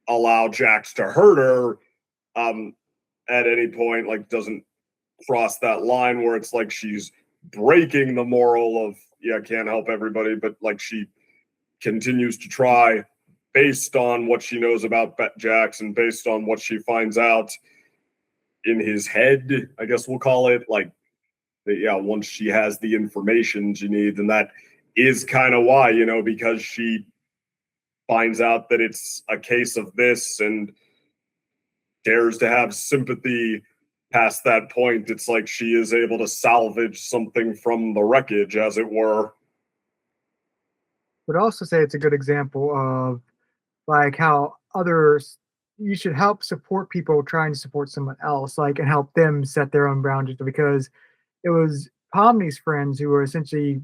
allow Jax to hurt her. at any point like doesn't cross that line where it's like she's breaking the moral of can't help everybody, but like she continues to try based on what she knows about Jax and based on what she finds out in his head, I guess we'll call it. Like, once she has the information she needs, and that is kind of why, because she finds out that it's a case of this and dares to have sympathy past that point. It's like she is able to salvage something from the wreckage, as it were. Would also say it's a good example of like how others you should help support people trying to support someone else, like, and help them set their own boundaries, because it was Pomni's friends who were essentially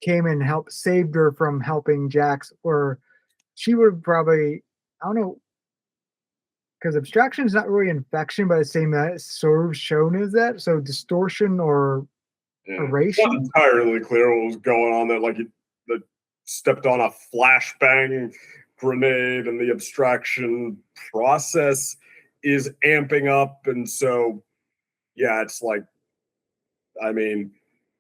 came and helped saved her from helping Jax, or she would probably, I don't know, because abstraction is not really infection, but it's saying that it's sort of shown as that. So distortion or erasure. It's not entirely clear what was going on there. Like that stepped on a flashbang grenade, and the abstraction process is amping up, and so it's like, I mean,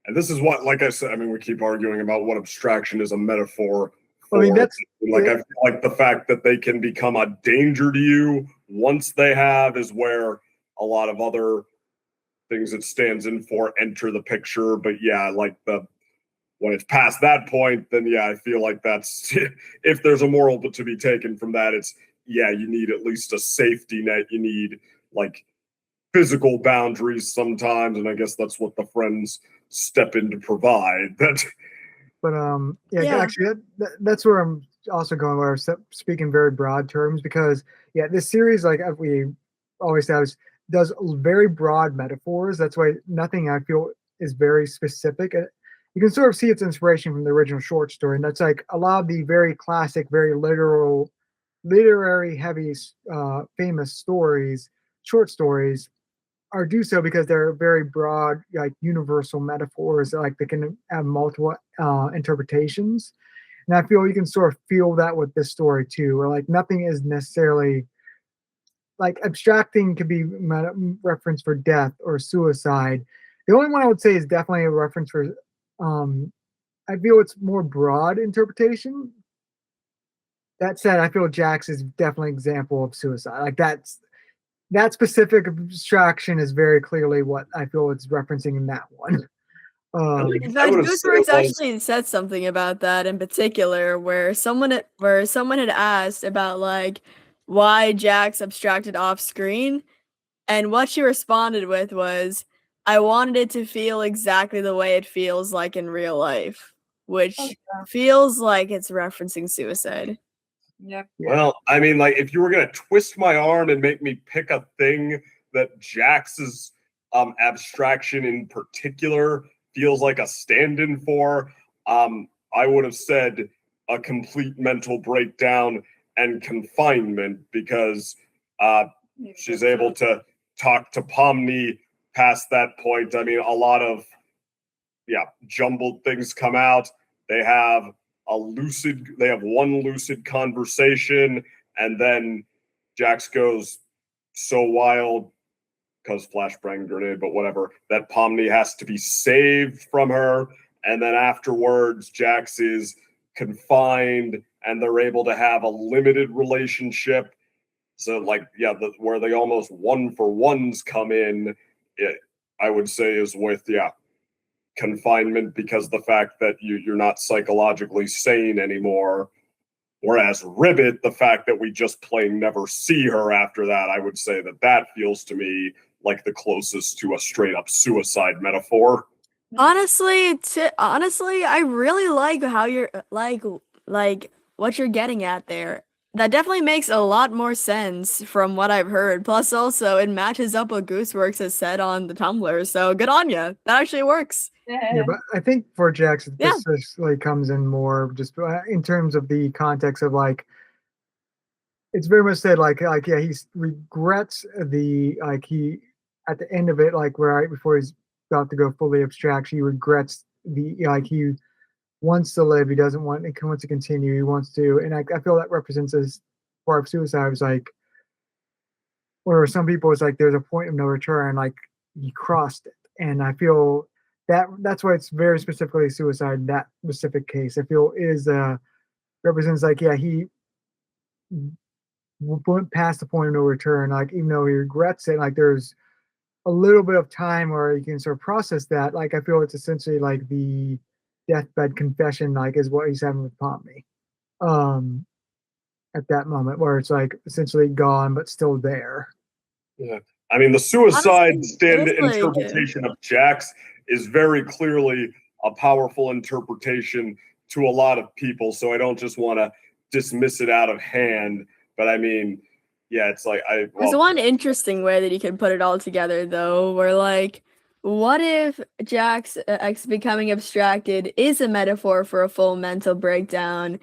and this is what, like I said, I mean, we keep arguing about what abstraction is a metaphor for. I mean, that's like, I feel like the fact that they can become a danger to you once they have is where a lot of other things it stands in for enter the picture. But like when it's past that point, then I feel like that's if there's a moral to be taken from that, it's you need at least a safety net. You need like physical boundaries sometimes, and I guess that's what the friends step in to provide. But actually, that's where I'm also going. Where I'm speaking very broad terms, because this series, like we always does very broad metaphors. That's why nothing I feel is very specific. You can sort of see its inspiration from the original short story, and that's like a lot of the very classic, very literary heavy, famous stories, short stories, are do so because they're very broad, like universal metaphors, like they can have multiple interpretations. And I feel you can sort of feel that with this story too, where like nothing is necessarily like abstracting could be reference for death or suicide. The only one I would say is definitely a reference for I feel it's more broad interpretation. That said, I feel Jax is definitely an example of suicide. Like that specific abstraction is very clearly what I feel it's referencing in that one. In fact, Gooseworks actually said something about that in particular, where someone had asked about like why Jax abstracted off screen, and what she responded with was, "I wanted it to feel exactly the way it feels like in real life," which feels like it's referencing suicide. Yeah. Well, I mean, like if you were gonna twist my arm and make me pick a thing that Jax's abstraction in particular feels like a stand-in for, I would have said a complete mental breakdown and confinement, because she's able to talk to Pomni past that point. I mean, a lot of jumbled things come out. They have one lucid conversation, and then Jax goes so wild because flashbang grenade, but whatever, that Pomni has to be saved from her, and then afterwards Jax is confined and they're able to have a limited relationship. So like where they almost one for ones come in, I would say is with confinement, because the fact that you're not psychologically sane anymore. Whereas Ribbit, the fact that we just plain never see her after that, I would say that feels to me like the closest to a straight up suicide metaphor. Honestly, I really like how you're like what you're getting at there. That definitely makes a lot more sense from what I've heard. Plus, also, it matches up what Gooseworks has said on the Tumblr. So good on you. That actually works. Yeah, but I think for Jax, this like comes in more just in terms of the context of like, it's very much said like he regrets he at the end of it, like right before he's about to go fully abstract, he regrets he wants to live, he doesn't want, he wants to continue, he wants to, and I feel that represents his part of suicide. It was like or some people it's like there's a point of no return, like he crossed it. And I feel that's why it's very specifically suicide in that specific case. I feel is represents like, yeah, he went past the point of no return, like even though he regrets it, like there's a little bit of time where you can sort of process that. Like I feel it's essentially like the deathbed confession, like is what he's having with Pomni. At that moment where it's like essentially gone but still there. Yeah. I mean, the suicide Honestly, stand it's like- interpretation of Jax is very clearly a powerful interpretation to a lot of people. So I don't just want to dismiss it out of hand. But I mean, yeah, it's like There's one interesting way that you can put it all together, though, where like, what if Jax becoming abstracted is a metaphor for a full mental breakdown,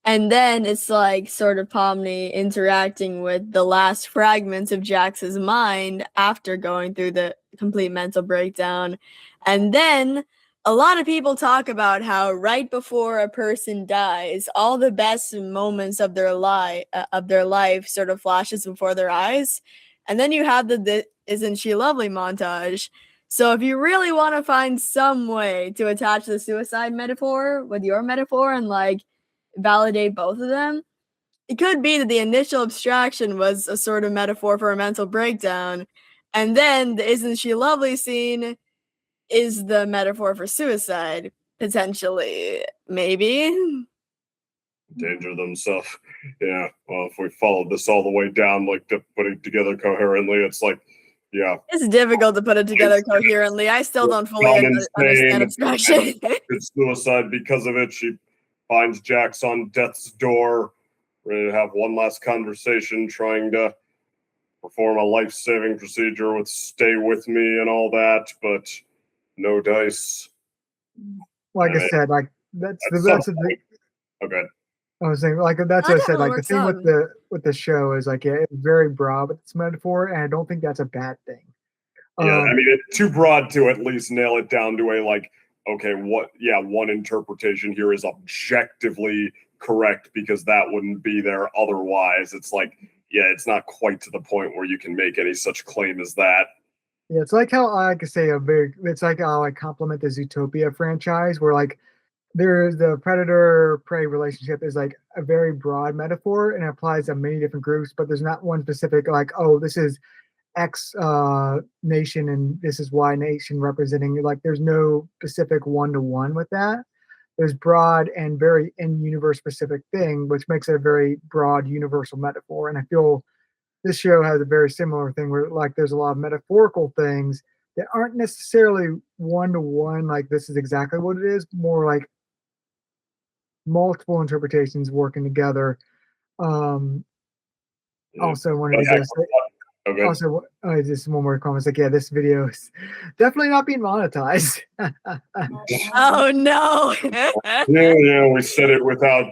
and then it's like sort of Pomni interacting with the last fragments of Jax's mind after going through the complete mental breakdown, and then a lot of people talk about how right before a person dies, all the best moments of their life sort of flashes before their eyes, and then you have the "Isn't She Lovely" montage. So if you really want to find some way to attach the suicide metaphor with your metaphor and like validate both of them, it could be that the initial abstraction was a sort of metaphor for a mental breakdown, and then the "Isn't She Lovely" scene is the metaphor for suicide, potentially, maybe. danger themselves. Yeah. Well, if we followed this all the way down, like putting together coherently, it's like, yeah, It's difficult to put it together coherently. I still don't fully understand abstraction. it's suicide because of it. She finds Jax on death's door, ready to have one last conversation, trying to perform a life-saving procedure with "stay with me" and all that, but no dice. Like I said, like that's the thing. Okay. I was saying, like that's what I said. Like the thing with the show is like, yeah, it's very broad with its metaphor, and I don't think that's a bad thing. Yeah, I mean, it's too broad to at least nail it down to a like, okay, one interpretation here is objectively correct because that wouldn't be there otherwise. It's like, yeah, it's not quite to the point where you can make any such claim as that. Yeah, it's like how I could say it's like how I compliment the Zootopia franchise, where like there's the predator prey relationship is like a very broad metaphor and it applies to many different groups, but there's not one specific like, oh, this is X nation and this is Y nation representing. Like there's no specific one-to-one with that. There's broad and very in-universe specific thing, which makes it a very broad universal metaphor. And I feel this show has a very similar thing where like there's a lot of metaphorical things that aren't necessarily one-to-one, like this is exactly what it is, more like multiple interpretations working together. Also wanted to just Okay. also just one more comment. It's like, yeah, this video is definitely not being monetized. Oh no. Yeah, we said it without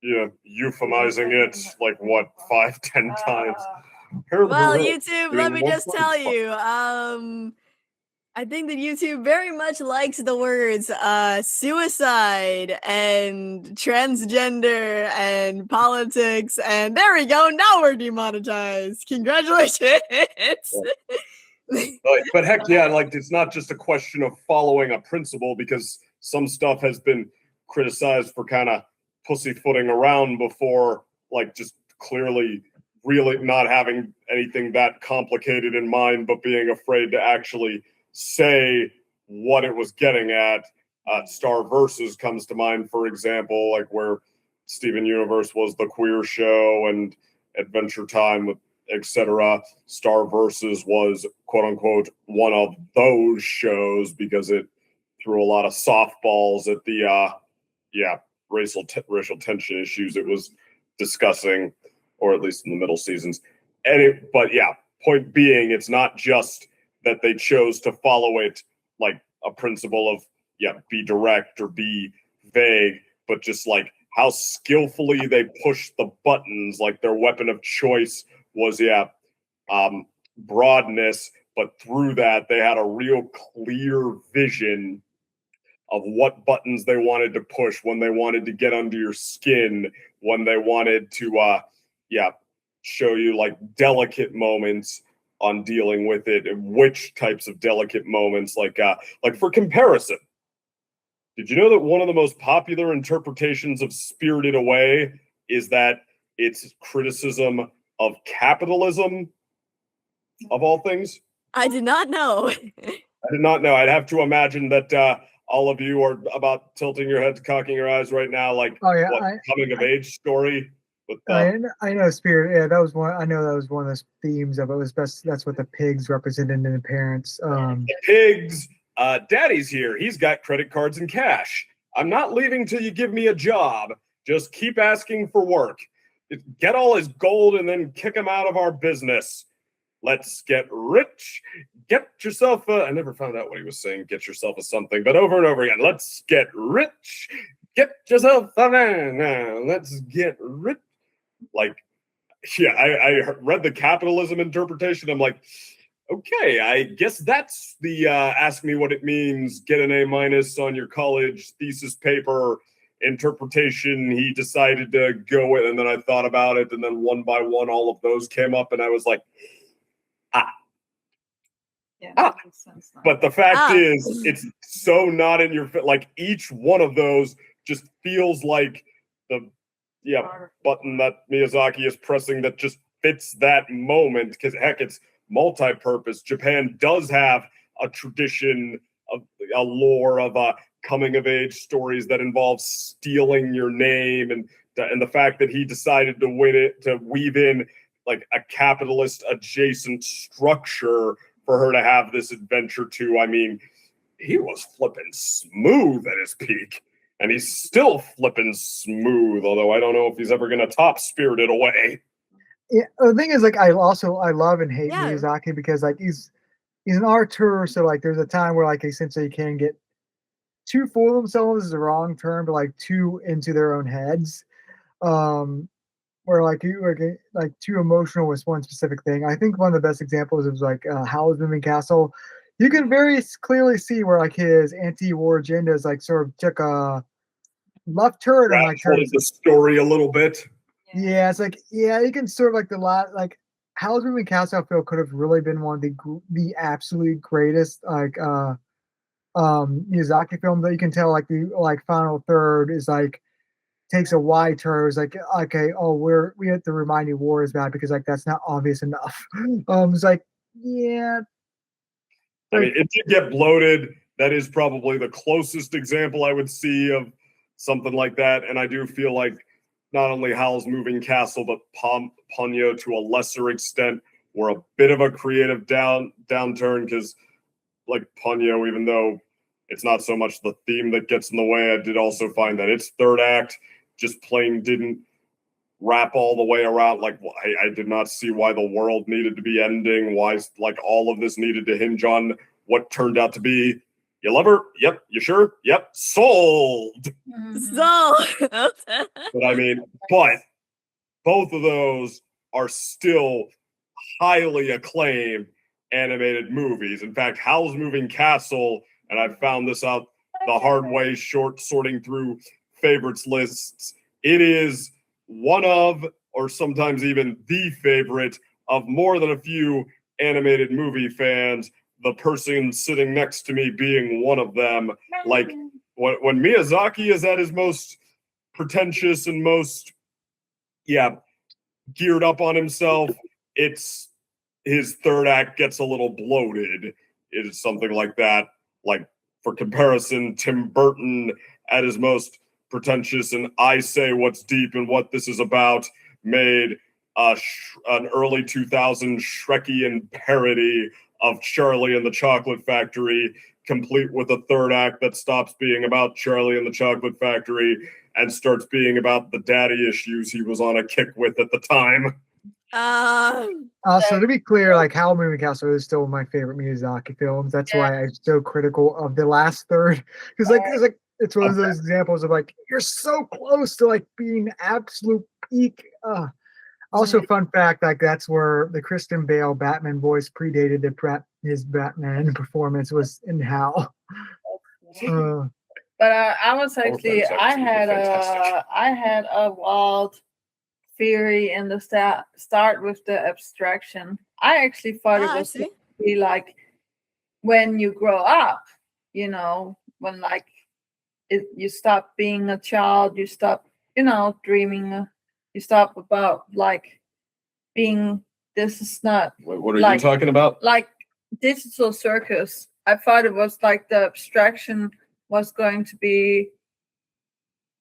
euphemizing it like what 5-10 times. Well, YouTube, let me just tell you, I think that YouTube very much likes the words suicide and transgender and politics, and there we go. Now we're demonetized. Congratulations. But heck yeah, like it's not just a question of following a principle, because some stuff has been criticized for kind of pussyfooting around before, like just clearly really not having anything that complicated in mind, but being afraid to actually say what it was getting at. Star Versus comes to mind, for example, like where Steven Universe was the queer show and Adventure Time with etc. Star Versus was quote unquote one of those shows because it threw a lot of softballs at the racial tension issues it was discussing, or at least in the middle seasons. But point being, it's not just that they chose to follow it like a principle of be direct or be vague, but just like how skillfully they pushed the buttons. Like their weapon of choice was broadness, but through that they had a real clear vision of what buttons they wanted to push, when they wanted to get under your skin, when they wanted to show you like delicate moments on dealing with it, and which types of delicate moments, like for comparison. Did you know that one of the most popular interpretations of Spirited Away is that it's criticism of capitalism, of all things? I did not know. I did not know. I'd have to imagine that all of you are about tilting your heads, cocking your eyes right now, like what coming of age story. With, I know Spirit. Yeah, that was one. I know that was one of those themes of it. Was best. That's what the pigs represented in the parents. The pigs. Daddy's here. He's got credit cards and cash. I'm not leaving till you give me a job. Just keep asking for work. Get all his gold and then kick him out of our business. Let's get rich. Get yourself a... I never found out what he was saying. Get yourself a something, but over and over again. Let's get rich. Get yourself a man. Let's get rich. Like, yeah, I read the capitalism interpretation. I'm like, okay, I guess that's the ask me what it means, get an A- on your college thesis paper interpretation he decided to go with. And then I thought about it, and then one by one, all of those came up, and I was like, that makes sense now. But the fact is, it's so not in your, like, each one of those just feels like the button that Miyazaki is pressing that just fits that moment, because heck, it's multi-purpose. Japan does have a tradition of a lore of coming of age stories that involve stealing your name, and the fact that he decided to weave in like a capitalist adjacent structure for her to have this adventure too. I mean, he was flipping smooth at his peak, and he's still flipping smooth, although I don't know if he's ever going to top Spirited Away. Yeah, the thing is, like, I love and hate Miyazaki because, like, he's an auteur, so like there's a time where like essentially can get too full of themselves is the wrong term, but like too into their own heads. Where like too emotional with one specific thing. I think one of the best examples is like Howl's Moving Castle. You can very clearly see where like his anti-war agenda is like sort of took a left turn and like turned the story a little bit. Yeah, it's like you can sort of like like Howl's Moving Castle. I feel could have really been one of the absolute greatest like Miyazaki films that you can tell like the final third is like takes a wide turn. It's like, okay, we have to remind you war is bad because like that's not obvious enough. It's like, yeah. I mean, it did get bloated. That is probably the closest example I would see of something like that. And I do feel like not only Howl's Moving Castle, but Ponyo to a lesser extent were a bit of a creative downturn, because like Ponyo, even though it's not so much the theme that gets in the way, I did also find that its third act just plain didn't wrap all the way around. Like, I did not see why the world needed to be ending, why like all of this needed to hinge on what turned out to be, you love her? Yep. You sure? Yep. Sold. Sold. But I mean, both of those are still highly acclaimed animated movies. In fact, Howl's Moving Castle, and I found this out the hard way, sorting through favorites lists, it is one of, or sometimes even the favorite of more than a few animated movie fans, the person sitting next to me being one of them. Like, when Miyazaki is at his most pretentious and most, geared up on himself, it's his third act gets a little bloated. It is something like that. Like, for comparison, Tim Burton at his most pretentious and I say what's deep and what this is about made an early 2000s Shrekian parody of Charlie and the Chocolate Factory, complete with a third act that stops being about Charlie and the Chocolate Factory and starts being about the daddy issues he was on a kick with at the time. So to be clear, like Howl's Moving Castle is still my favorite Miyazaki films. That's why I'm so critical of the last third, because it's one of those examples of like you're so close to like being absolute peak. Also, fun fact, like that's where the Kristen Bale Batman voice predated his Batman performance was in Howl. But I was actually I had a wild theory in the start with the abstraction. I actually thought it I was see. going to be like when you grow up, you know, when like you stop being a child, you stop, you know, dreaming, you stop about like being. This is not What are you like talking about? like digital circus. I thought it was like the abstraction was going to be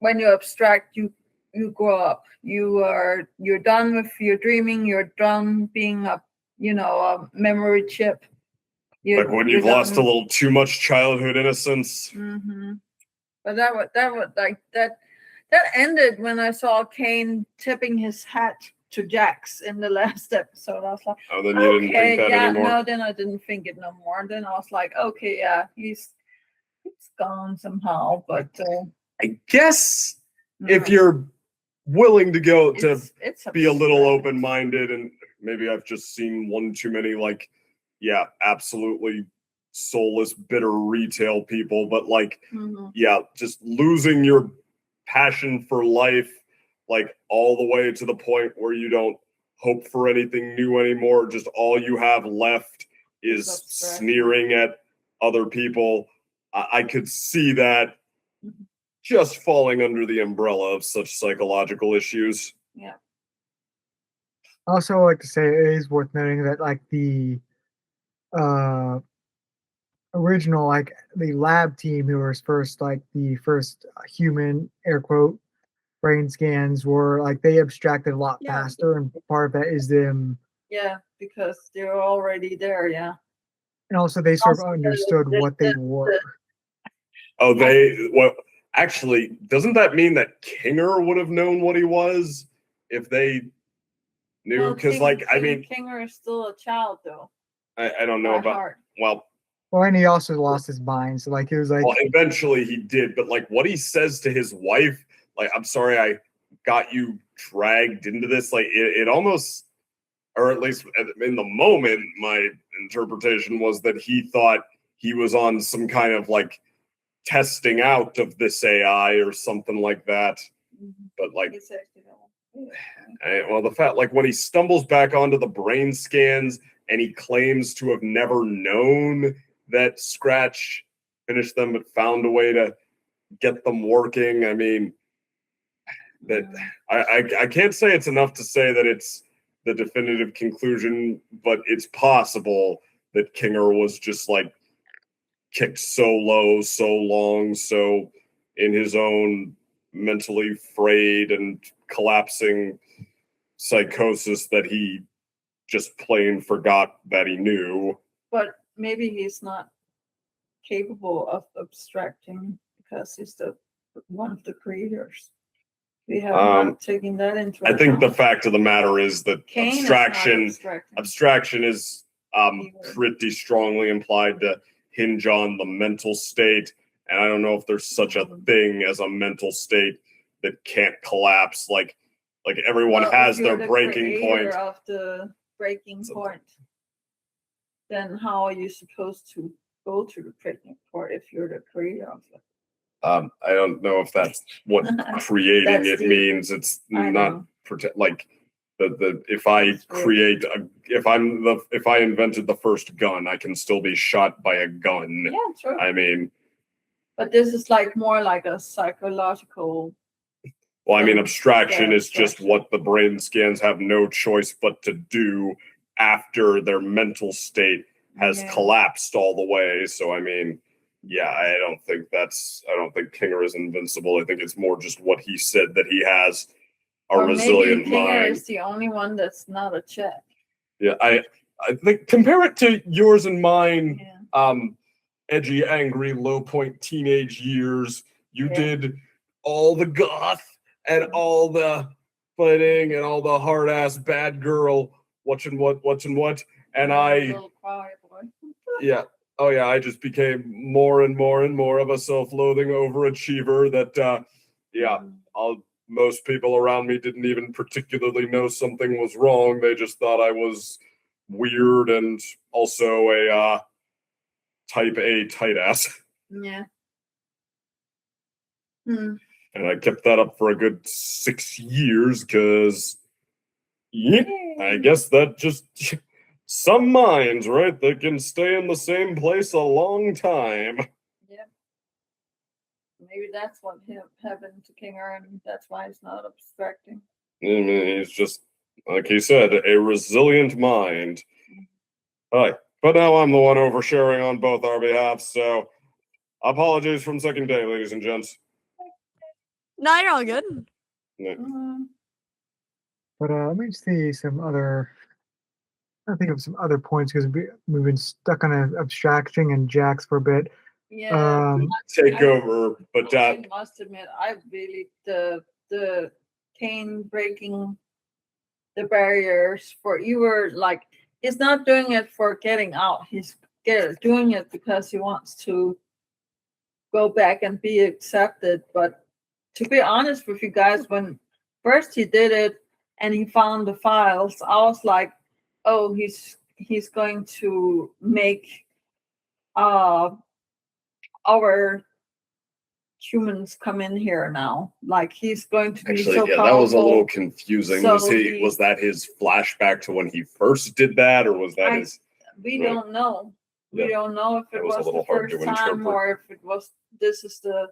when you abstract, you grow up. You're done with your dreaming. You're done being a a memory chip. Like when you've lost a little too much childhood innocence. Mm-hmm. But that would like that ended when I saw Kane tipping his hat to Jax in the last episode. I was like, Oh, then you didn't think that anymore? No, then I didn't think it no more. And then I was like, okay, yeah, he's gone somehow. But I guess if you're willing to go to it's be a little abstract. open-minded, and maybe I've just seen one too many, like, yeah, absolutely soulless, bitter retail people, but like, yeah, just losing your passion for life, like all the way to the point where you don't hope for anything new anymore. Just all you have left is sneering at other people. I could see that just falling under the umbrella of such psychological issues. Yeah. I also like to say it is worth noting that like the original, like the lab team who was first, like the first human air quote brain scans were like they abstracted a lot faster, and part of that is them. Yeah, because they're already there. Yeah. And also they sort of understood what they were. Oh, actually, doesn't that mean that Kinger would have known what he was if they knew? Because, I mean, Kinger is still a child, though. I don't know about. Well, and he also lost his mind. So, like, it was like. Well, eventually he did, but like what he says to his wife, like, I'm sorry, I got you dragged into this. Like, it almost, or at least in the moment, my interpretation was that he thought he was on some kind of like testing out of this AI or something like that. But like, well, the fact, like when he stumbles back onto the brain scans and he claims to have never known that Scratch finished them, but found a way to get them working. I mean, that I can't say it's enough to say that it's the definitive conclusion, but it's possible that Kinger was just like kicked so low, so long, so in his own mentally frayed and collapsing psychosis that he just plain forgot that he knew. But maybe he's not capable of abstracting because he's one of the creators. We have not taken that into account. I think the fact of the matter is that abstraction is pretty strongly implied to hinge on the mental state, and I don't know if there's such a thing as a mental state that can't collapse. Like everyone has their breaking point. Of the breaking point, then how are you supposed to go to the breaking point if you're the creator of it? I don't know if that's what creating it means. It's not like if I create if I invented the first gun, I can still be shot by a gun. Yeah, true. I mean, but this is like more like a psychological. Well, I mean, abstraction is just what the brain scans have no choice but to do after their mental state has collapsed all the way. So, I mean, yeah, I don't think Kinger is invincible. I think it's more just what he said, that he has a resilient maybe Kinger mind. is the only one that's not a check. Yeah, I think compare it to yours and mine. Edgy, angry, low point teenage years. You did all the goth and all the fighting and all the hard ass bad girl watching what, and I. I just became more and more and more of a self-loathing overachiever that, most people around me didn't even particularly know something was wrong. They just thought I was weird and also a type A tight ass. Yeah. And I kept that up for a good 6 years because Yeah, I guess that just some minds, right? That can stay in the same place a long time. Yep. Maybe that's what happened to King Aaron. That's why he's not obstructing. I mean, he's just, like he said, a resilient mind. All right, but now I'm the one oversharing on both our behalves, so apologies from second day, ladies and gents. No, you're all good. Yeah. But let me see some other. I think of some other points because we've been stuck on an abstraction and Jax for a bit. Yeah. Take over, but I must admit, I really the Kane breaking the barriers for you were like he's not doing it for getting out. He's doing it because he wants to go back and be accepted. But to be honest with you guys, when first he did it and he found the files, I was like, oh, he's going to make our humans come in here now. Like he's going to be actually, so yeah, powerful. that was a little confusing. So Was that his flashback to when he first did that, or was that his? We don't know. We Yeah. don't know if it That was a was little the hard to first time interpret. or if it was. This is the.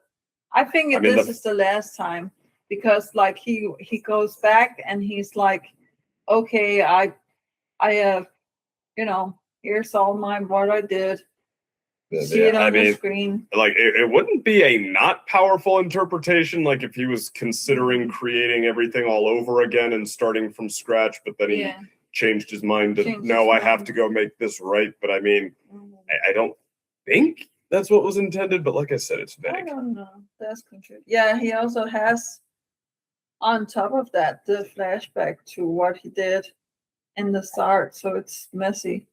I think I mean, this is the last time because like he goes back and he's like, okay, I here's all what I did. See it on the screen. Like it wouldn't be a not powerful interpretation, like if he was considering creating everything all over again and starting from scratch, but then he changed his mind to no, I have to go make this right. But I mean, I don't think that's what was intended, but like I said, it's vague. I don't know. That's control. Yeah, he also has on top of that the flashback to what he did in the start, so it's messy.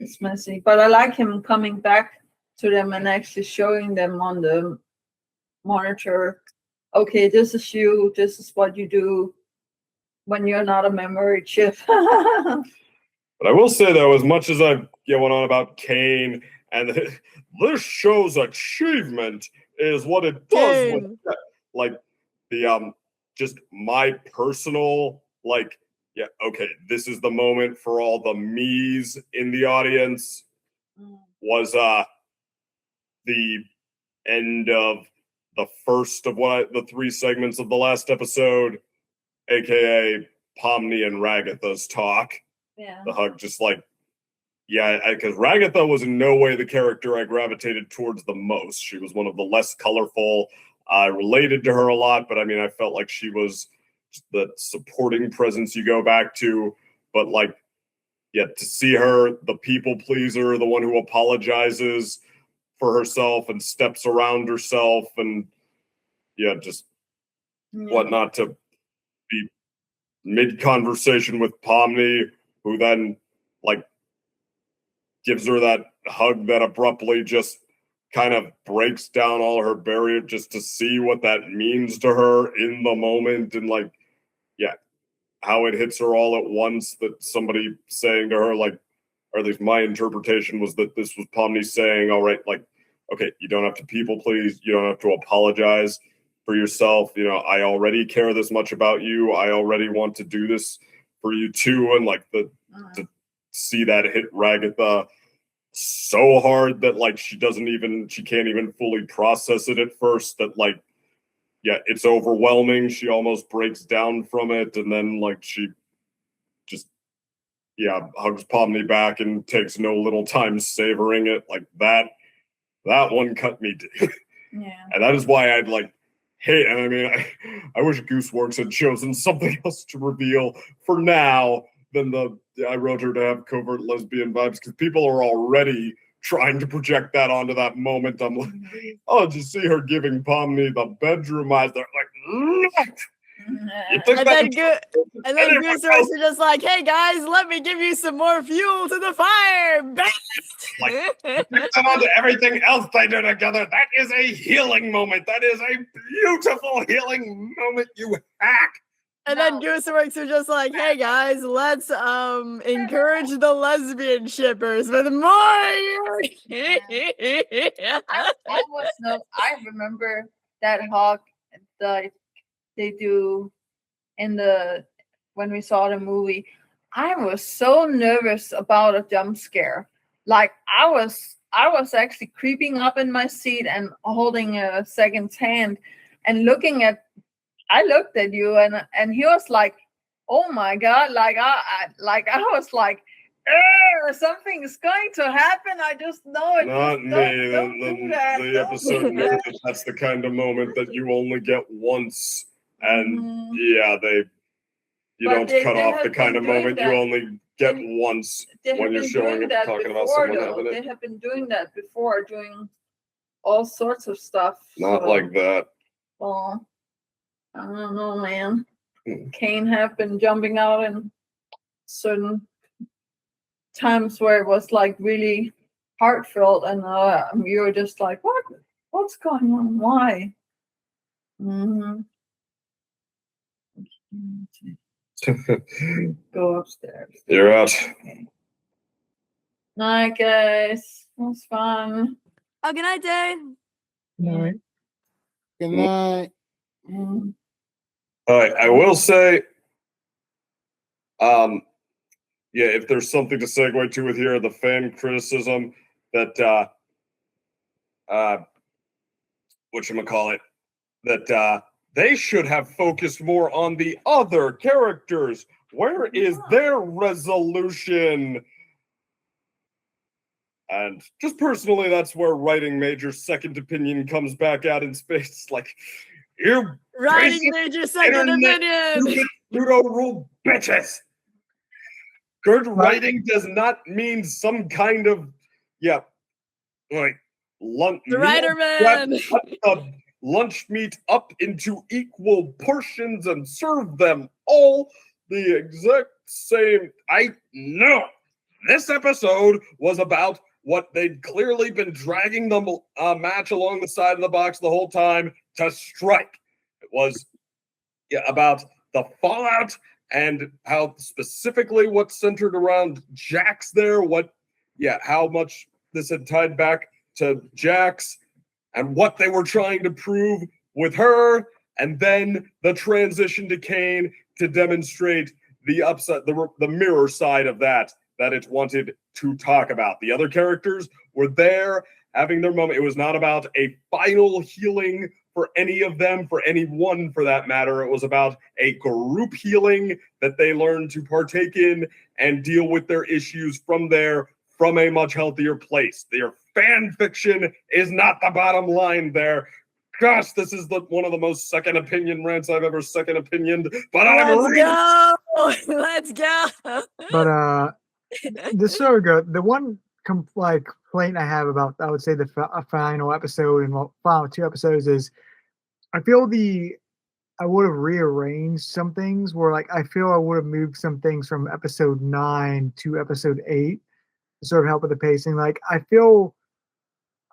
It's messy, but I like him coming back to them and actually showing them on the monitor, okay, this is you, this is what you do when you're not a memory chip. But I will say, though, as much as I went on about Kane, and this show's achievement is what it does with, like, the, just my personal, like, yeah, okay, this is the moment for all the me's in the audience, was the end of the first of the three segments of the last episode, aka Pomni and Ragatha's talk. Yeah. The hug, just like, yeah, because Ragatha was in no way the character I gravitated towards the most. She was one of the less colorful. I related to her a lot, but I mean, I felt like she was the supporting presence you go back to. But like, yeah, to see her, the people pleaser, the one who apologizes for herself and steps around herself, and yeah, just whatnot, to be mid-conversation with Pomni, who then like gives her that hug that abruptly just kind of breaks down all her barrier, just to see what that means to her in the moment, and like, yeah, how it hits her all at once, that somebody saying to her, like, or at least my interpretation was that this was Pomni saying, all right, like, okay, you don't have to people please, you don't have to apologize for yourself, I already care this much about you, I already want to do this for you too. And like to see that hit Ragatha so hard that like she can't even fully process it at first, that like, yeah, it's overwhelming, she almost breaks down from it, and then like she just hugs Pomni back and takes no little time savoring it. Like that one cut me deep. Yeah. And that is why I'd like hate, and I mean, I wish Gooseworks had chosen something else to reveal for now than I wrote her to have covert lesbian vibes, because people are already trying to project that onto that moment. I'm like, oh, did you see her giving Pomni the bedroom eyes? They're like, and then Gooseworks are just like, hey guys, let me give you some more fuel to the fire. Like, them onto everything else they do together. That is a healing moment. That is a beautiful healing moment, you hack. And then Gooseworks are just like, hey guys, let's encourage the lesbian shippers with more. I remember that hug that they do in when we saw the movie, I was so nervous about a jump scare. Like I was actually creeping up in my seat and holding a second's hand and I looked at you and he was like, oh my God, like I was like, something is going to happen. I just know it. Not Just me. don't do that. The Don't episode do knew that. that that's the kind of moment that you only get once. And Mhm. yeah, you But don't they cut off have the kind been of doing moment you that. only get They- once They have when you're been showing doing it, that talking about before, someone though. having They it. have been doing that before, doing all sorts of stuff. Not so, like that. Well, I don't know, man. Hmm. Kane have been jumping out in certain times where it was like really heartfelt, and you were just like, "What? What's going on? Why?" Mm-hmm. Go upstairs. You're out. Night, guys. It was fun. Oh, good night, Day. No, Good night. Mm. I will say, yeah, if there's something to segue to with here, the fan criticism that whatchamacallit, that they should have focused more on the other characters. Where is their resolution? And just personally, that's where writing major second opinion comes back out in space. Like, you Writing basic major second internet opinion. pseudo rule bitches. Good writing does not mean some kind of, yeah, like lunch. The writer man. Cut the lunch meat up into equal portions and serve them all the exact same. I know this episode was about what they'd clearly been dragging the match along the side of the box the whole time to strike. It was about the fallout and how specifically what's centered around Jax there, how much this had tied back to Jax and what they were trying to prove with her, and then the transition to Kane to demonstrate the upside, the mirror side of that it wanted to talk about. The other characters were there having their moment. It was not about a final healing for any of them, for anyone for that matter. It was about a group healing that they learned to partake in and deal with their issues from there, from a much healthier place. Their fan fiction is not the bottom line there. Gosh, this is one of the most second opinion rants I've ever second opinioned, but I'm Let's right. go. Let's go. but this so good. The one complaint I have about, I would say, the final episode and final 2 episodes is, I feel I would have rearranged some things where, like, I feel I would have moved some things from episode 9 to episode 8 to sort of help with the pacing. Like, I feel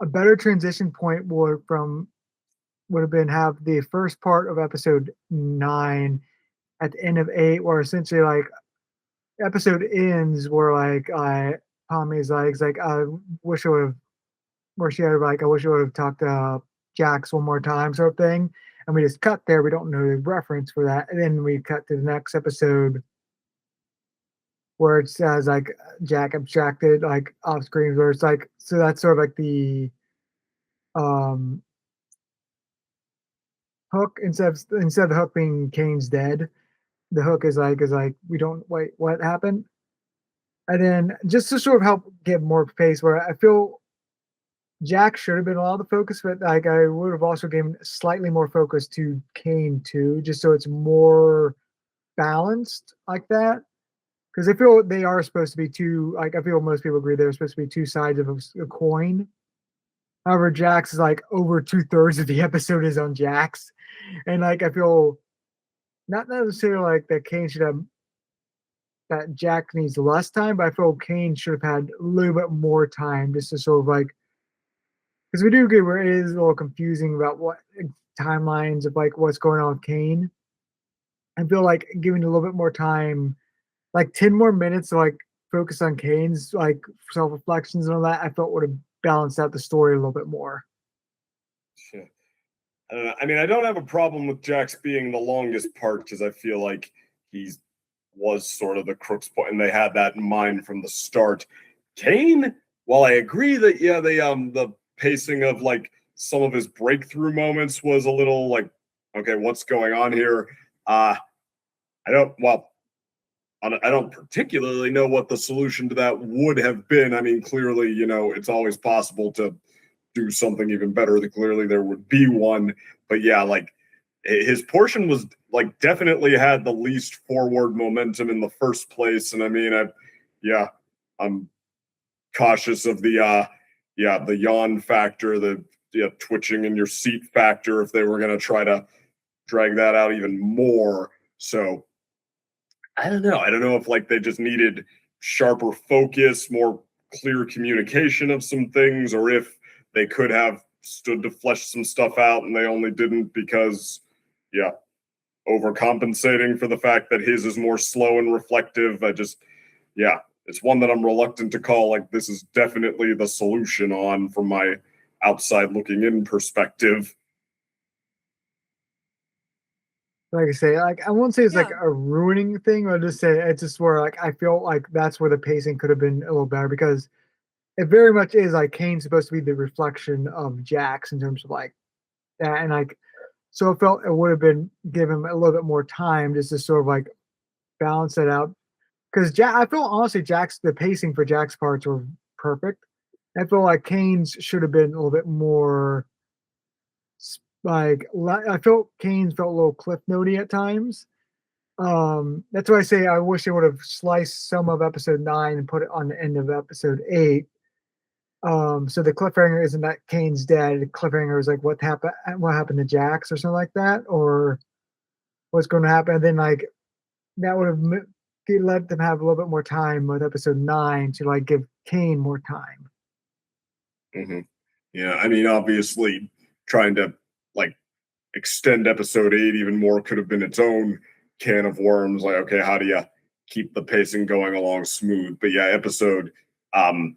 a better transition point would have been have the first part of episode 9 at the end of 8, where essentially, like, episode ends where, like, Tommy's like, it's like, I wish I would have, where she had like, I wish I would have talked to Jax one more time, sort of thing. And we just cut there. We don't know the reference for that. And then we cut to the next episode where it says, like, Jack abstracted, like, off screen, where it's like, so that's sort of like the hook, instead of the hook being Kane's dead, the hook is like, we don't, wait, what happened? And then just to sort of help get more pace, where I feel Jack should have been a lot of the focus, but, like, I would have also given slightly more focus to Kane too, just so it's more balanced like that. Because I feel they are supposed to be two, like, I feel most people agree they're supposed to be two sides of a coin. However, Jax is like over 2/3 of the episode is on Jax. And, like, I feel not necessarily like that Kane should have, that Jack needs less time, but I feel Kane should have had a little bit more time just to sort of, like, because we do get where it is a little confusing about what timelines of, like, what's going on with Kane. I feel like giving a little bit more time, like 10 more minutes to, like, focus on Kane's, like, self reflections and all that, I felt would have balanced out the story a little bit more. Shit. I mean, I don't have a problem with Jax being the longest part because I feel like he's was sort of the crux point, and they had that in mind from the start. Kane, while I agree that the pacing of like some of his breakthrough moments was a little like, okay, what's going on here? I don't particularly know what the solution to that would have been. I mean, clearly, it's always possible to do something even better. Clearly there would be one, but yeah, like his portion was like definitely had the least forward momentum in the first place. And I mean, I'm cautious of the yawn factor, the twitching in your seat factor, if they were going to try to drag that out even more. So I don't know. I don't know if like they just needed sharper focus, more clear communication of some things, or if they could have stood to flesh some stuff out and they only didn't because, overcompensating for the fact that his is more slow and reflective. It's one that I'm reluctant to call like this is definitely the solution on from my outside looking in perspective. Like I say, like I won't say it's like a ruining thing, I'll just say it's just where like I feel like that's where the pacing could have been a little better, because it very much is like Kane's supposed to be the reflection of Jax in terms of like that, and like so it felt it would have been give him a little bit more time just to sort of like balance it out. Because I feel honestly the pacing for Jack's parts were perfect. I feel like Kane's should have been a little bit more like I felt Kane's felt a little cliff notey at times. That's why I say I wish they would have sliced some of episode 9 and put it on the end of episode 8. So the cliffhanger isn't that Kane's dead. The cliffhanger is like what happened to Jax or something like that, or what's going to happen. And then like that would have let them have a little bit more time with episode 9 to like give Kane more time. Mm-hmm. Yeah, I mean, obviously, trying to like extend episode 8 even more could have been its own can of worms. Like, okay, how do you keep the pacing going along smooth? But yeah, episode 9,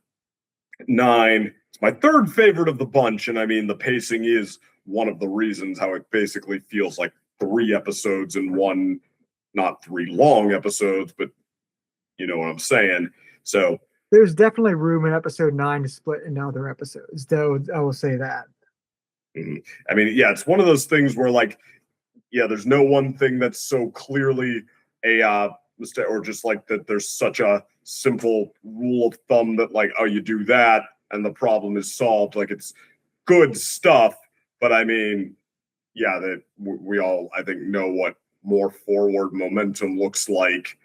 it's my third favorite of the bunch, and I mean, the pacing is one of the reasons how it basically feels like 3 episodes in one. Not 3 long episodes, but you know what I'm saying. So there's definitely room in episode 9 to split into other episodes, though. I will say that. Mm-hmm. I mean, yeah, it's one of those things where like, there's no one thing that's so clearly a mistake, or just like that there's such a simple rule of thumb that like, oh, you do that and the problem is solved. Like, it's good stuff, but I mean, that we all, I think, know what more forward momentum looks like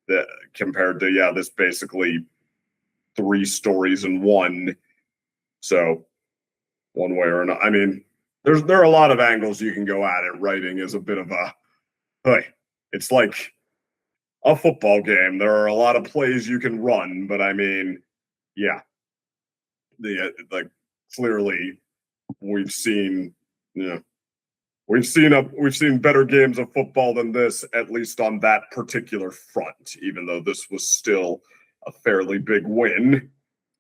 that compared to this basically 3 stories in one. So one way or another, I mean, there are a lot of angles you can go at it. Writing is a bit of it's like a football game. There are a lot of plays you can run, but I mean, clearly we've seen We've seen better games of football than this, at least on that particular front, even though this was still a fairly big win.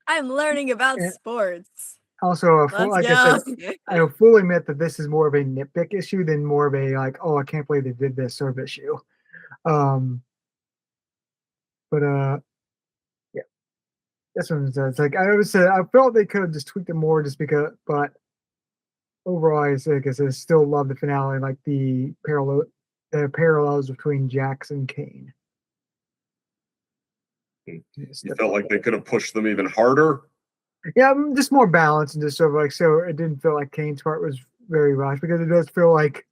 I'm learning about sports. Also, I said, I fully admit that this is more of a nitpick issue than more of a like, oh, I can't believe they did this sort of issue. That's what it says. It's like I always said, I felt they could have just tweaked it more, just because, but overall, I still love the finale, like the parallels between Jax and Kane. You felt like they could have pushed them even harder? Yeah, just more balance and just sort of like, so it didn't feel like Kane's part was very rushed, because it does feel like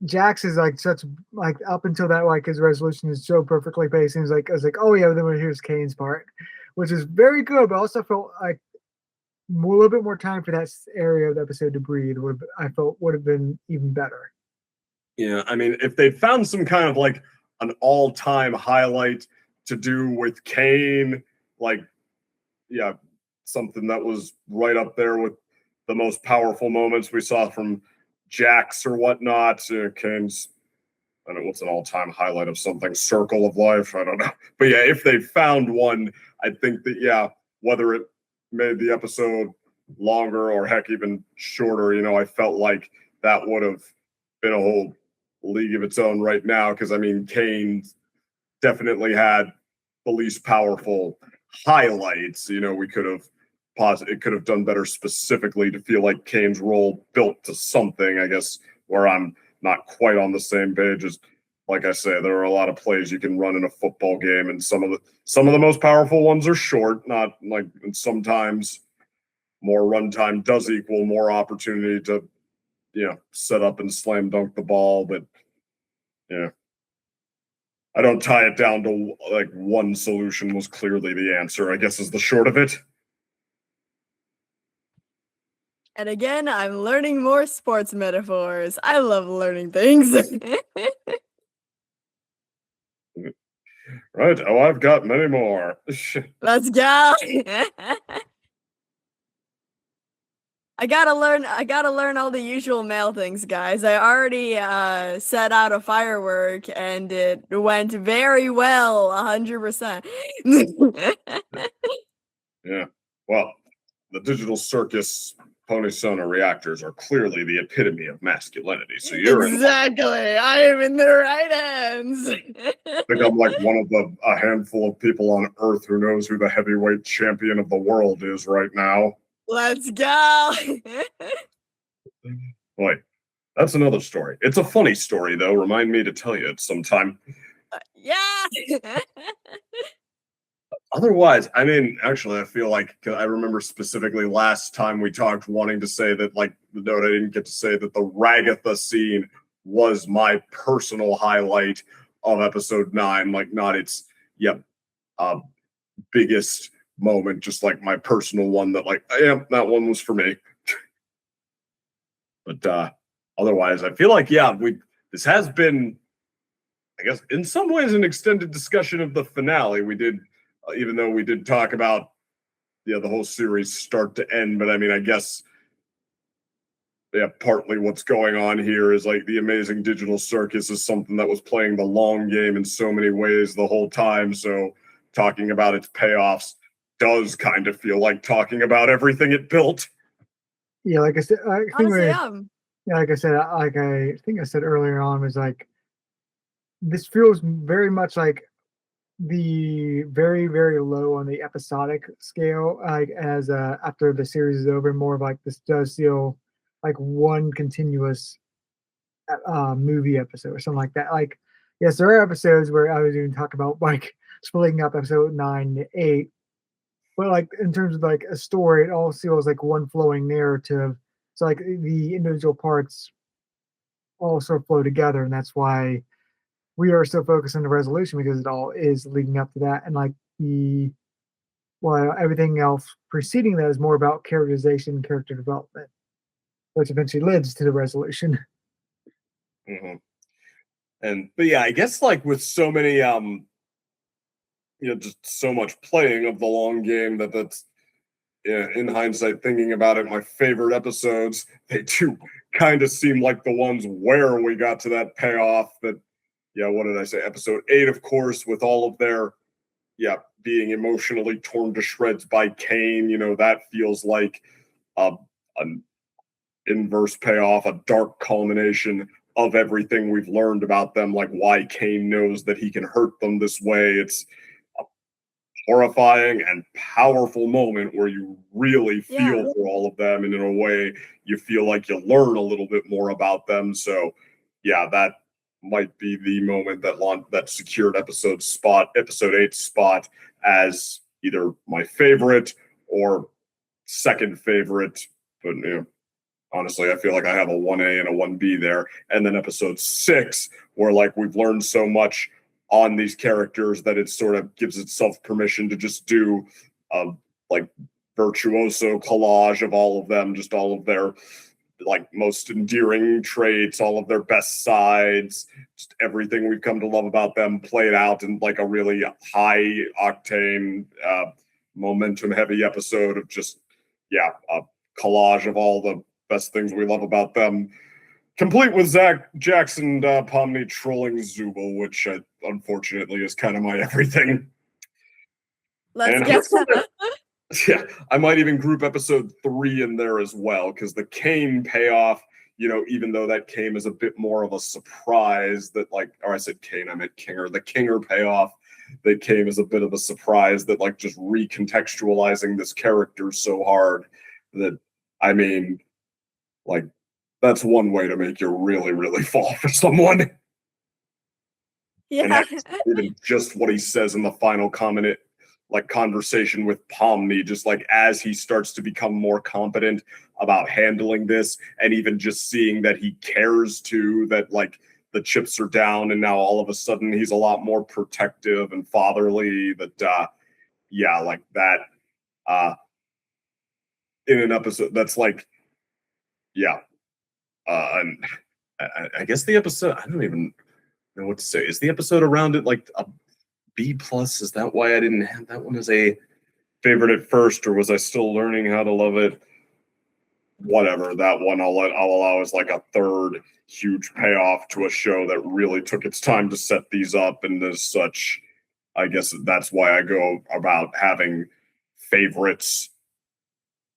Jax is like such like up until that, like his resolution is so perfectly paced. And I was like, oh yeah, then here's Kane's part, which is very good, but also felt like a little bit more time for that area of the episode to breathe I felt would have been even better. Yeah, I mean, if they found some kind of like an all-time highlight to do with Kane, like, something that was right up there with the most powerful moments we saw from Jax or whatnot. Kane's, I don't know, what's an all-time highlight of something? Circle of Life? I don't know. But yeah, if they found one, I think that, whether it made the episode longer or heck even shorter, I felt like that would have been a whole league of its own right now, because I mean, Kane definitely had the least powerful highlights. You know, we could have it could have done better specifically to feel like Kane's role built to something, I guess, where I'm not quite on the same page as, like I say, there are a lot of plays you can run in a football game, and some of the most powerful ones are short, not like, and sometimes more runtime does equal more opportunity to, set up and slam dunk the ball. But I don't tie it down to like one solution was clearly the answer, I guess, is the short of it. And again, I'm learning more sports metaphors. I love learning things. Right. Oh, I've got many more. Let's go. I gotta learn all the usual male things, guys. I already set out a firework and it went very well, 100%. Yeah. Well, the digital circus pony sonar reactors are clearly the epitome of masculinity. So you're exactly. I am in the right hands. I think I'm like one of a handful of people on Earth who knows who the heavyweight champion of the world is right now. Let's go. Wait, that's another story. It's a funny story, though. Remind me to tell you it sometime. Yeah. Otherwise, I mean, actually, I feel like I remember specifically last time we talked wanting to say that, like, the note I didn't get to say that the Ragatha scene was my personal highlight of episode 9, like, not its, biggest moment, just like my personal one that, like, yeah, that one was for me. But otherwise, I feel like, this has been, I guess, in some ways, an extended discussion of the finale. We did, even though we did talk about, the whole series start to end, but I mean, I guess, partly what's going on here is like the amazing digital circus is something that was playing the long game in so many ways the whole time. So talking about its payoffs does kind of feel like talking about everything it built. Yeah, like I said, I think Honestly, like I said, like I think I said earlier on, was like this feels very much like the very, very low on the episodic scale, like as after the series is over, more of like this does feel like one continuous movie episode or something like that. Like, yes, there are episodes where I was even talking about like splitting up episode 9 to 8, but like in terms of like a story, it all feels like one flowing narrative. So like the individual parts all sort of flow together, and that's why we are so focused on the resolution, because it all is leading up to that. And like everything else preceding that is more about characterization and character development, which eventually leads to the resolution. Mm-hmm. But yeah, I guess like with so many just so much playing of the long game that's in hindsight, thinking about it, my favorite episodes, they do kind of seem like the ones where we got to that payoff. That, what did I say? Episode 8, of course, with all of their being emotionally torn to shreds by Kane. That feels like an inverse payoff, a dark culmination of everything we've learned about them, like why Kane knows that he can hurt them this way. It's a horrifying and powerful moment where you really feel for all of them, and in a way you feel like you learn a little bit more about them. So that might be the moment that secured episode 8 spot as either my favorite or second favorite. But honestly, I feel like I have a 1A and a 1B there. And then episode 6, where like we've learned so much on these characters that it sort of gives itself permission to just do a like virtuoso collage of all of them, just all of their like most endearing traits, all of their best sides, just everything we've come to love about them played out in like a really high octane, momentum heavy episode of just, a collage of all the best things we love about them, complete with Zach Jackson Pomni trolling Zubul, which unfortunately is kind of my everything. Let's get I might even group episode 3 in there as well, because the Kane payoff, even though that came as a bit more of a surprise that or I said Kane, I meant Kinger, the Kinger payoff that came as a bit of a surprise that just recontextualizing this character so hard that, I mean, that's one way to make you really, really fall for someone. And Yeah. that's even just what he says in the final comment, conversation with Pomni, just as he starts to become more competent about handling this, and even just seeing that he cares too, that the chips are down and now all of a sudden he's a lot more protective and fatherly, that that in an episode that's and I guess the episode, I don't even know what to say. Is the episode around it a B plus? Is that why I didn't have that one as a favorite at first, or was I still learning how to love it? Whatever, that one I'll allow as a third huge payoff to a show that really took its time to set these up, and as such, I guess that's why I go about having favorites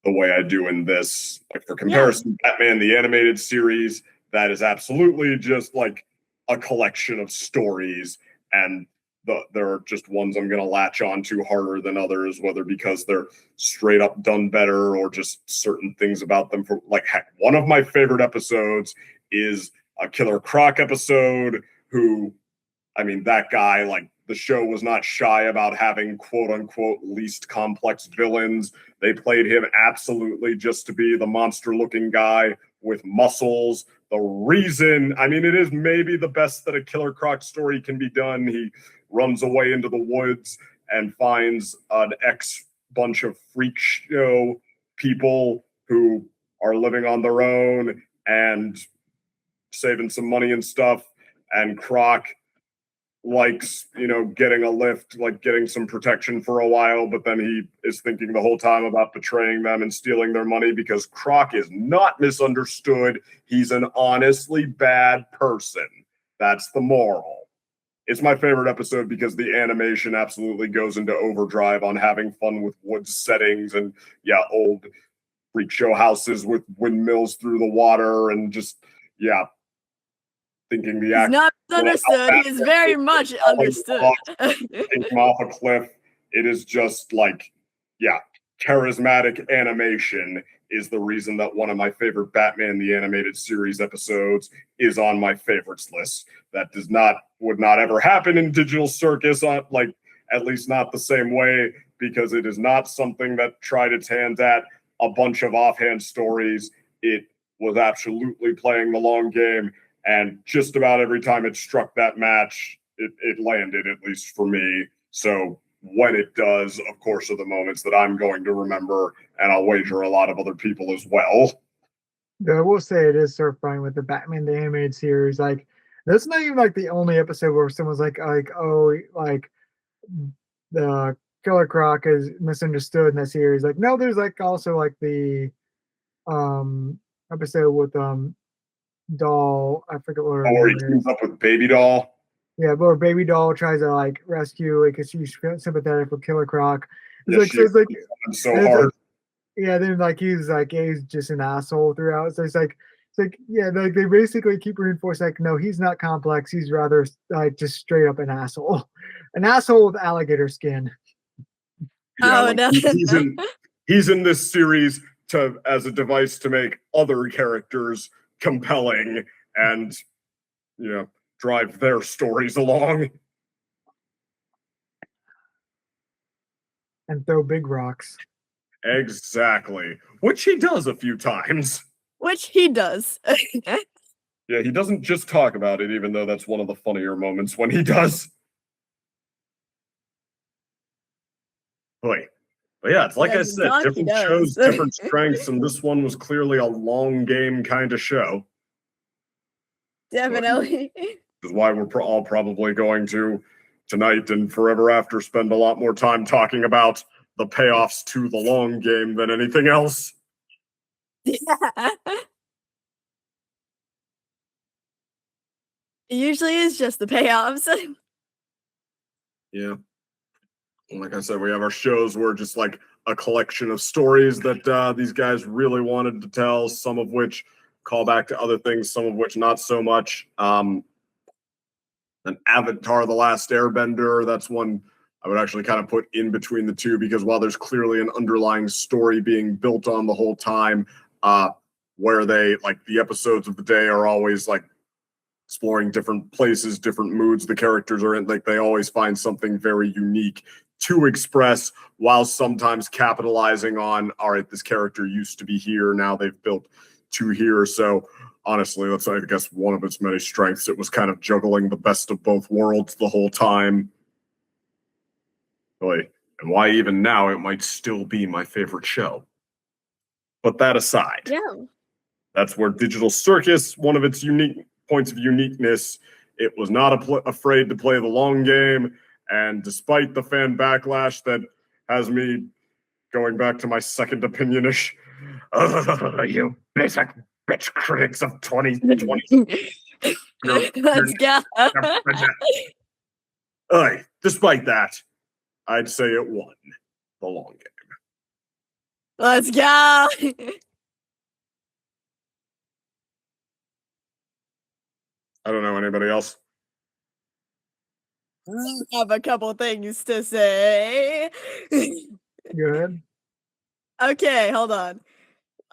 the way I do in this. For comparison, Batman the Animated Series, that is absolutely just a collection of stories, and there are just ones I'm going to latch on to harder than others, whether because they're straight up done better or just certain things about them. For one of my favorite episodes is a Killer Croc episode, who, I mean, that guy, the show was not shy about having quote unquote least complex villains. They played him absolutely just to be the monster looking guy with muscles. The reason, I mean, it is maybe the best that a Killer Croc story can be done. He runs away into the woods and finds an bunch of freak show people who are living on their own and saving some money and stuff. And Croc likes, getting a lift, getting some protection for a while, but then he is thinking the whole time about betraying them and stealing their money, because Croc is not misunderstood. He's an honestly bad person. That's the moral. It's my favorite episode because the animation absolutely goes into overdrive on having fun with wood settings and old freak show houses with windmills through the water, and just thinking the He's not understood. He's very much understood. Taking him off a cliff. It is just charismatic animation is the reason that one of my favorite Batman the Animated Series episodes is on my favorites list. That would not ever happen in Digital Circus, at least not the same way, because it is not something that tried its hands at a bunch of offhand stories. It was absolutely playing the long game, and just about every time it struck that match, it landed, at least for me. So when it does, of course, are the moments that I'm going to remember, and I'll wager a lot of other people as well. I will say it is terrifying with the Batman the Animated Series. That's not even the only episode where someone's the Killer Croc is misunderstood in that series. No, there's also the episode with Doll. I forget what her Or he name teams is. up with Baby Doll. Yeah, but Baby Doll tries to rescue because she's sympathetic with Killer Croc. It's So hard. Then he's just an asshole throughout. So they basically keep reinforcing no, he's not complex. He's rather just straight up an asshole, an asshole with alligator skin. Oh no! He's in this series as a device to make other characters compelling and drive their stories along. And throw big rocks. Exactly. Which he does a few times. Which he does. Yeah, he doesn't just talk about it, even though that's one of the funnier moments when he does. Boy. But yeah, it's like I said, different shows, different strengths, and this one was clearly a long game kind of show. Definitely. Which is why we're all probably going to, tonight and forever after, spend a lot more time talking about the payoffs to the long game than anything else. Yeah. It usually is just the payoffs. Yeah. Like I said, we have our shows where just a collection of stories that these guys really wanted to tell, some of which call back to other things, some of which not so much. An Avatar: The Last Airbender, that's one I would actually kind of put in between the two, because while there's clearly an underlying story being built on the whole time, where they, like, the episodes of the day are always like exploring different places, different moods the characters are in, like they always find something very unique to express, while sometimes capitalizing on, all right, this character used to be here, now they've built to here. So honestly, that's, I guess, one of its many strengths. It was kind of juggling the best of both worlds the whole time. Really. And why even now it might still be my favorite show. But that aside, Yeah. that's where Digital Circus, one of its unique points of uniqueness, it was not afraid to play the long game. And despite the fan backlash that has me going back to my second opinion-ish, you basic bitch critics of 2020. Let's go. Despite that, I'd say it won the long game. Let's go. I don't know anybody else. I have a couple things to say. Good. Okay, hold on.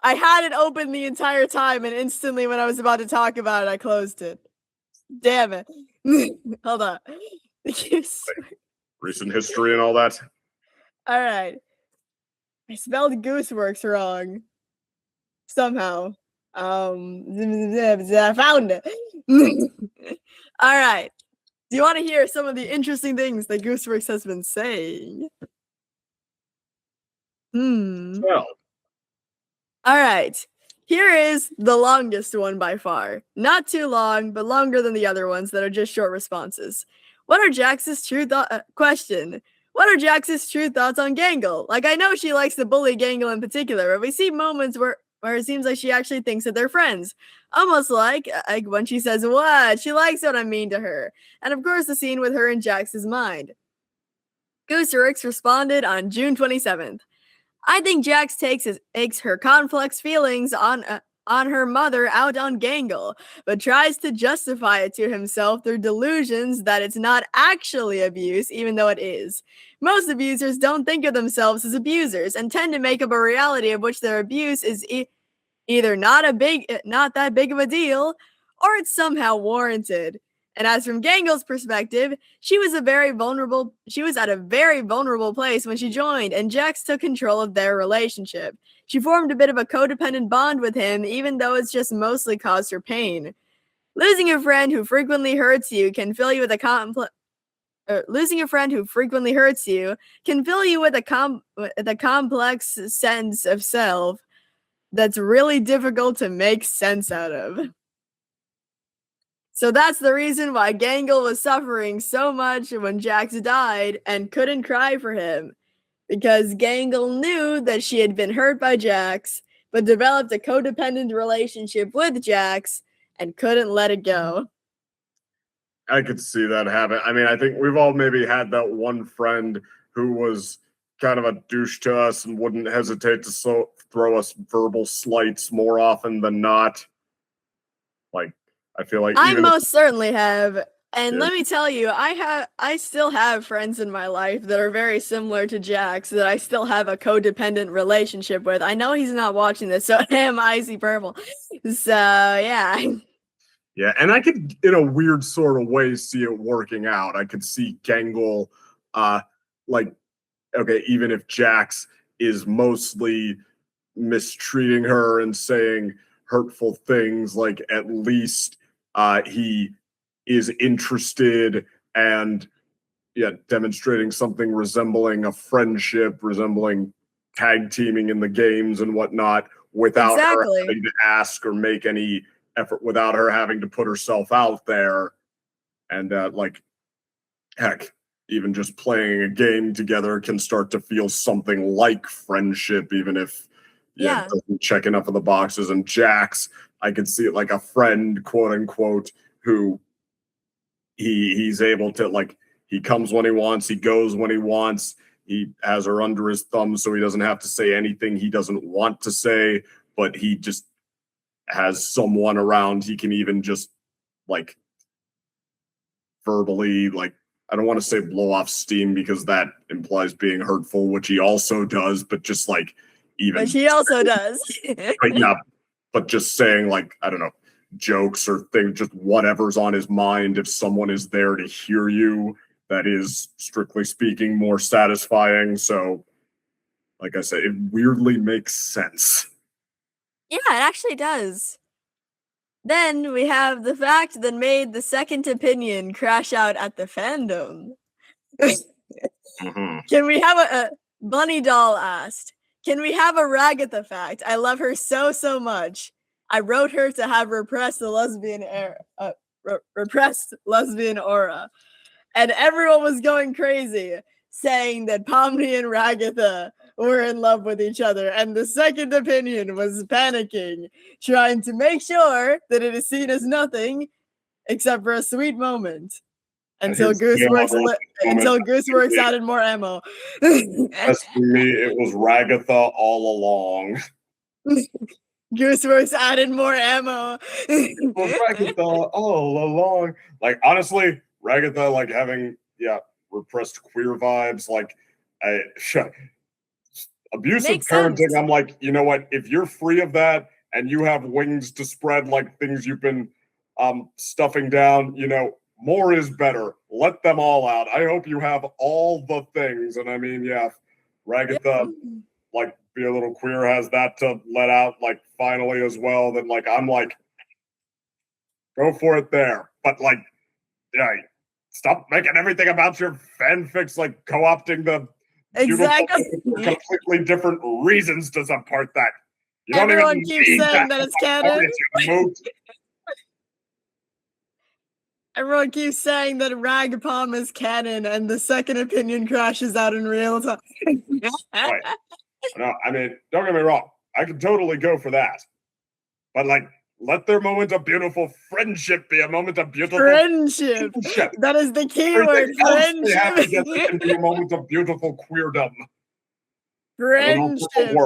I had it open the entire time, and instantly when I was about to talk about it, I closed it. Damn it. Hold on. Recent history and all that. All right. I spelled Gooseworks wrong. Somehow. I found it. All right. Do you want to hear some of the interesting things that Gooseworks has been saying? Well, All right. Here is the longest one by far. Not too long, but longer than the other ones that are just short responses. What are Jax's true question? What are Jax's true thoughts on Gangle? Like, I know she likes to bully Gangle in particular, but we see moments where it seems like she actually thinks that they're friends. Almost like when she says, what? She likes what I mean to her. And of course, the scene with her in Jax's mind. Gooserix responded on June 27th. I think Jax takes her complex feelings on her mother out on Gangle, but tries to justify it to himself through delusions that it's not actually abuse, even though it is. Most abusers don't think of themselves as abusers and tend to make up a reality of which their abuse is either not that big of a deal, or it's somehow warranted. And as from Gangle's perspective, she was at a very vulnerable place when she joined, and Jax took control of their relationship. She formed a bit of a codependent bond with him, even though it's just mostly caused her pain. Losing a friend who frequently hurts you can fill you with a complex sense of self that's really difficult to make sense out of. So that's the reason why Gangle was suffering so much when Jax died and couldn't cry for him. Because Gangle knew that she had been hurt by Jax, but developed a codependent relationship with Jax and couldn't let it go. I could see that happen. I mean, I think we've all maybe had that one friend who was kind of a douche to us and wouldn't hesitate to throw us verbal slights more often than not. Like, I feel like I most certainly have. And Yeah. let me tell you, I still have friends in my life that are very similar to Jax that I still have a codependent relationship with. I know he's not watching this, so am Icy Purple. So yeah. Yeah, and I could, in a weird sort of way, see it working out. I could see Gangle, even if Jax is mostly mistreating her and saying hurtful things, like at least he is interested and demonstrating something resembling a friendship, resembling tag teaming in the games and whatnot, without her having to ask or make any effort, without her having to put herself out there. And heck, even just playing a game together can start to feel something like friendship, even if it doesn't check enough of the boxes. And Jax, I could see it like a friend, quote unquote, who he's able to, like, he comes when he wants, he goes when he wants, he has her under his thumb so he doesn't have to say anything he doesn't want to say, but he just has someone around, he can even just like verbally, like, I don't want to say blow off steam because that implies being hurtful, which he also does, but just like even Which he also does. right now, but just saying like, I don't know, jokes or things, just whatever's on his mind. If someone is there to hear you, that is strictly speaking more satisfying. So like I said, it weirdly makes sense. Yeah, it actually does. Then we have the fact that made the second opinion crash out at the fandom. Mm-hmm. Can we have a Bunny Doll asked, can we have a Ragatha fact? I love her so much. I wrote her to have repressed the lesbian repressed lesbian aura. And everyone was going crazy, saying that Pomni and Ragatha were in love with each other. And the second opinion was panicking, trying to make sure that it is seen as nothing except for a sweet moment. Until Gooseworks added more ammo. As for me, it was Ragatha all along. Gooseworks added more ammo. It was Ragatha all along. Like, honestly, Ragatha, like, having, repressed queer vibes, like, abusive Makes parenting, sense. I'm like, you know what? If you're free of that and you have wings to spread like things you've been stuffing down, more is better. Let them all out. I hope you have all the things. And I mean, Ragatha, like, be a little queer, has that to let out, like, finally as well. Then, like, I'm like, go for it there. But, like, stop making everything about your fanfics, like, co-opting the Exactly. for completely different reasons to support that. You don't Everyone even keeps need saying that it's canon. Everyone keeps saying that Ragapom is canon, and the second opinion crashes out in real time. Right. No, I mean, don't get me wrong. I could totally go for that. But, like, let their moment of beautiful friendship be a moment of beautiful friendship. That is the key word. Friendship. It can be a moment of beautiful queerdom. Friendship.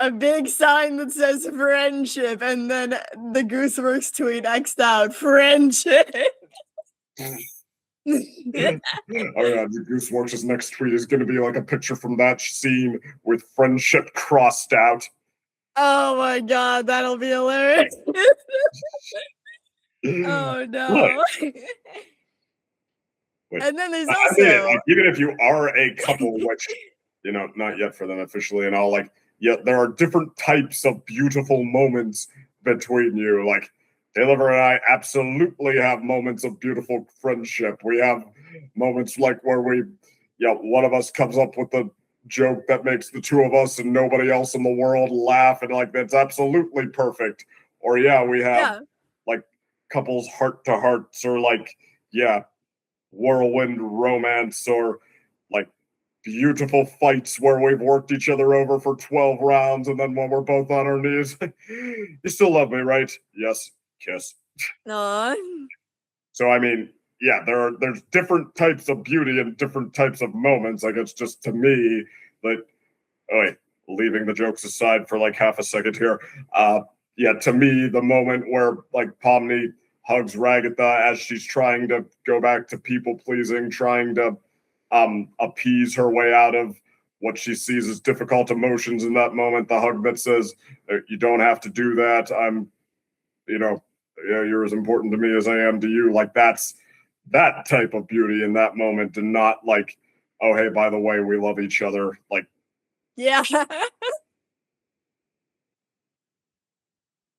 A big sign that says friendship, and then the Gooseworks tweet X'd out. Friendship. Oh yeah, the Gooseworks' next tweet is going to be like a picture from that scene with friendship crossed out. Oh my god, that'll be hilarious. Oh no. And then there's also like, even if you are a couple, which not yet for them officially and all, like, there are different types of beautiful moments between you. Like, Daylover and I absolutely have moments of beautiful friendship. We have moments like where we, one of us comes up with a joke that makes the two of us and nobody else in the world laugh, and like that's absolutely perfect. Or we have like couples heart to hearts, or like whirlwind romance, or like beautiful fights where we've worked each other over for 12 rounds, and then when we're both on our knees, you still love me, right? Yes. Kiss. Aww. So I mean, there's different types of beauty and different types of moments. Like, it's just, to me, that leaving the jokes aside for like half a second here. To me, the moment where like Pomni hugs Ragatha as she's trying to go back to people pleasing, trying to appease her way out of what she sees as difficult emotions in that moment. The hug that says, "You don't have to do that. I'm, you're as important to me as I am to you." Like, that's that type of beauty in that moment, and not like, oh, hey, by the way, we love each other. Like, yeah.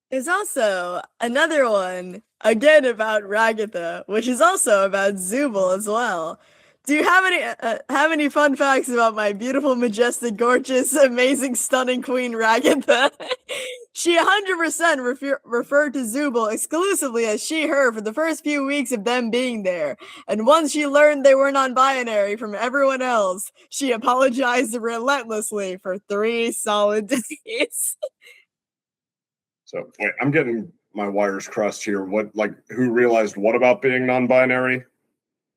There's also another one, again about Ragatha, which is also about Zubul as well. Do you have any fun facts about my beautiful, majestic, gorgeous, amazing, stunning queen Ragatha? She 100% referred to Zubul exclusively as she, her for the first few weeks of them being there. And once she learned they were non-binary from everyone else, she apologized relentlessly for 3 solid days. So wait, I'm getting my wires crossed here. Who realized what about being non-binary?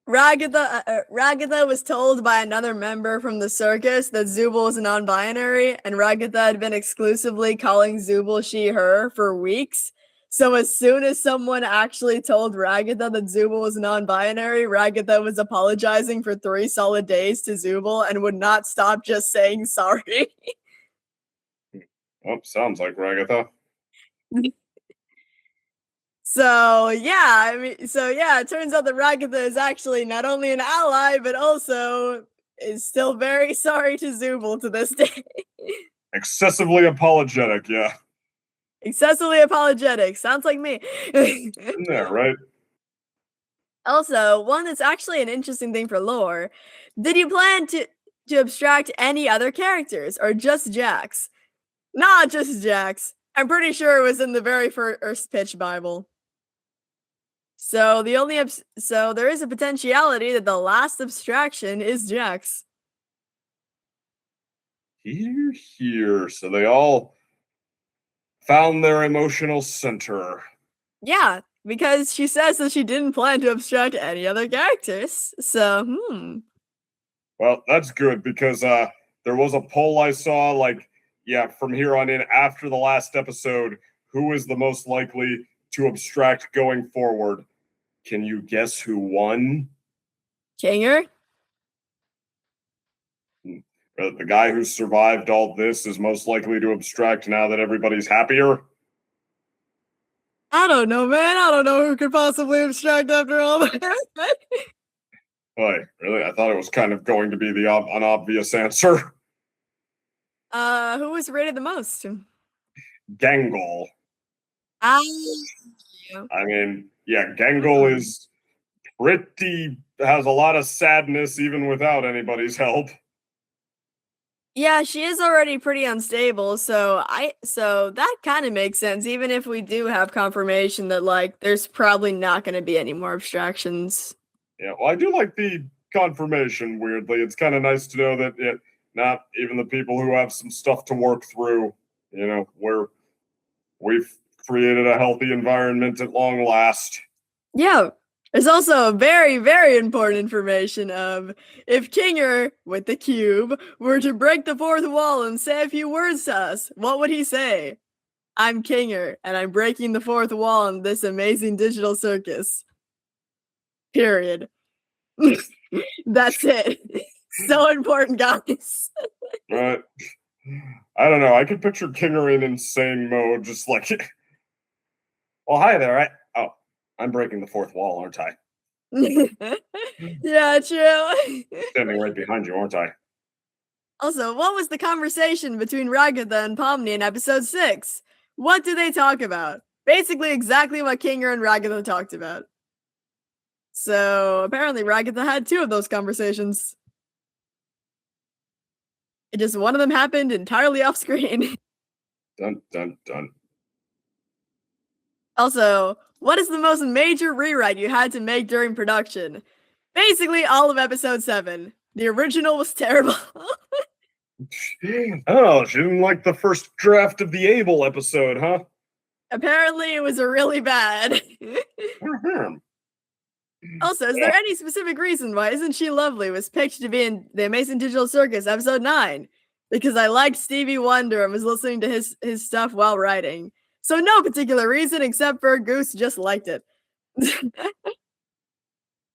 Ragatha was told by another member from the circus that Zubul was non-binary, and Ragatha had been exclusively calling Zubul she, her for weeks. So as soon as someone actually told Ragatha that Zubul was non-binary, Ragatha was apologizing for 3 solid days to Zubul and would not stop just saying sorry. Oh, sounds like Ragatha. So yeah, it turns out that Ragatha is actually not only an ally, but also is still very sorry to Zubul to this day. Excessively apologetic, yeah. Excessively apologetic. Sounds like me. In there, right? Also, one that's actually an interesting thing for lore. Did you plan to abstract any other characters or just Jax? Not just Jax. I'm pretty sure it was in the very first pitch Bible. So there is a potentiality that the last abstraction is Jax. Here. So they all found their emotional center. Yeah, because she says that she didn't plan to abstract any other characters. So, Well, that's good because there was a poll I saw, like, yeah, from here on in, after the last episode, who is the most likely to abstract going forward? Can you guess who won? Kinger? The guy who survived all this is most likely to abstract now that everybody's happier? I don't know, man. I don't know who could possibly abstract after all that. Boy, really? I thought it was kind of going to be the an obvious answer. Who was rated the most? Gangle. Yeah. I mean, yeah, Gangle is has a lot of sadness even without anybody's help. Yeah, she is already pretty unstable, so that kind of makes sense, even if we do have confirmation that, like, there's probably not going to be any more abstractions. Yeah, well, I do like the confirmation, weirdly. It's kind of nice to know that not even the people who have some stuff to work through, we've created a healthy environment at long last. Yeah. There's also very, very important information of if Kinger, with the cube, were to break the fourth wall and say a few words to us, what would he say? I'm Kinger, and I'm breaking the fourth wall in this amazing digital circus. Period. That's it. So important, guys. Right. I don't know. I could picture Kinger in insane mode, just like, well, hi there. I'm breaking the fourth wall, aren't I? Yeah, true. Standing right behind you, aren't I? Also, what was the conversation between Ragatha and Pomni in episode 6? What did they talk about? Basically exactly what Kinger and Ragatha talked about. So, apparently Ragatha had 2 of those conversations. It just one of them happened entirely off screen. Dun, dun, dun. Also, what is the most major rewrite you had to make during production? Basically, all of episode 7. The original was terrible. Oh, she didn't like the first draft of the Abel episode, huh? Apparently, it was really bad. Also, is there any specific reason why Isn't She Lovely was picked to be in The Amazing Digital Circus episode 9? Because I liked Stevie Wonder and was listening to his stuff while writing. So no particular reason except for Goose just liked it.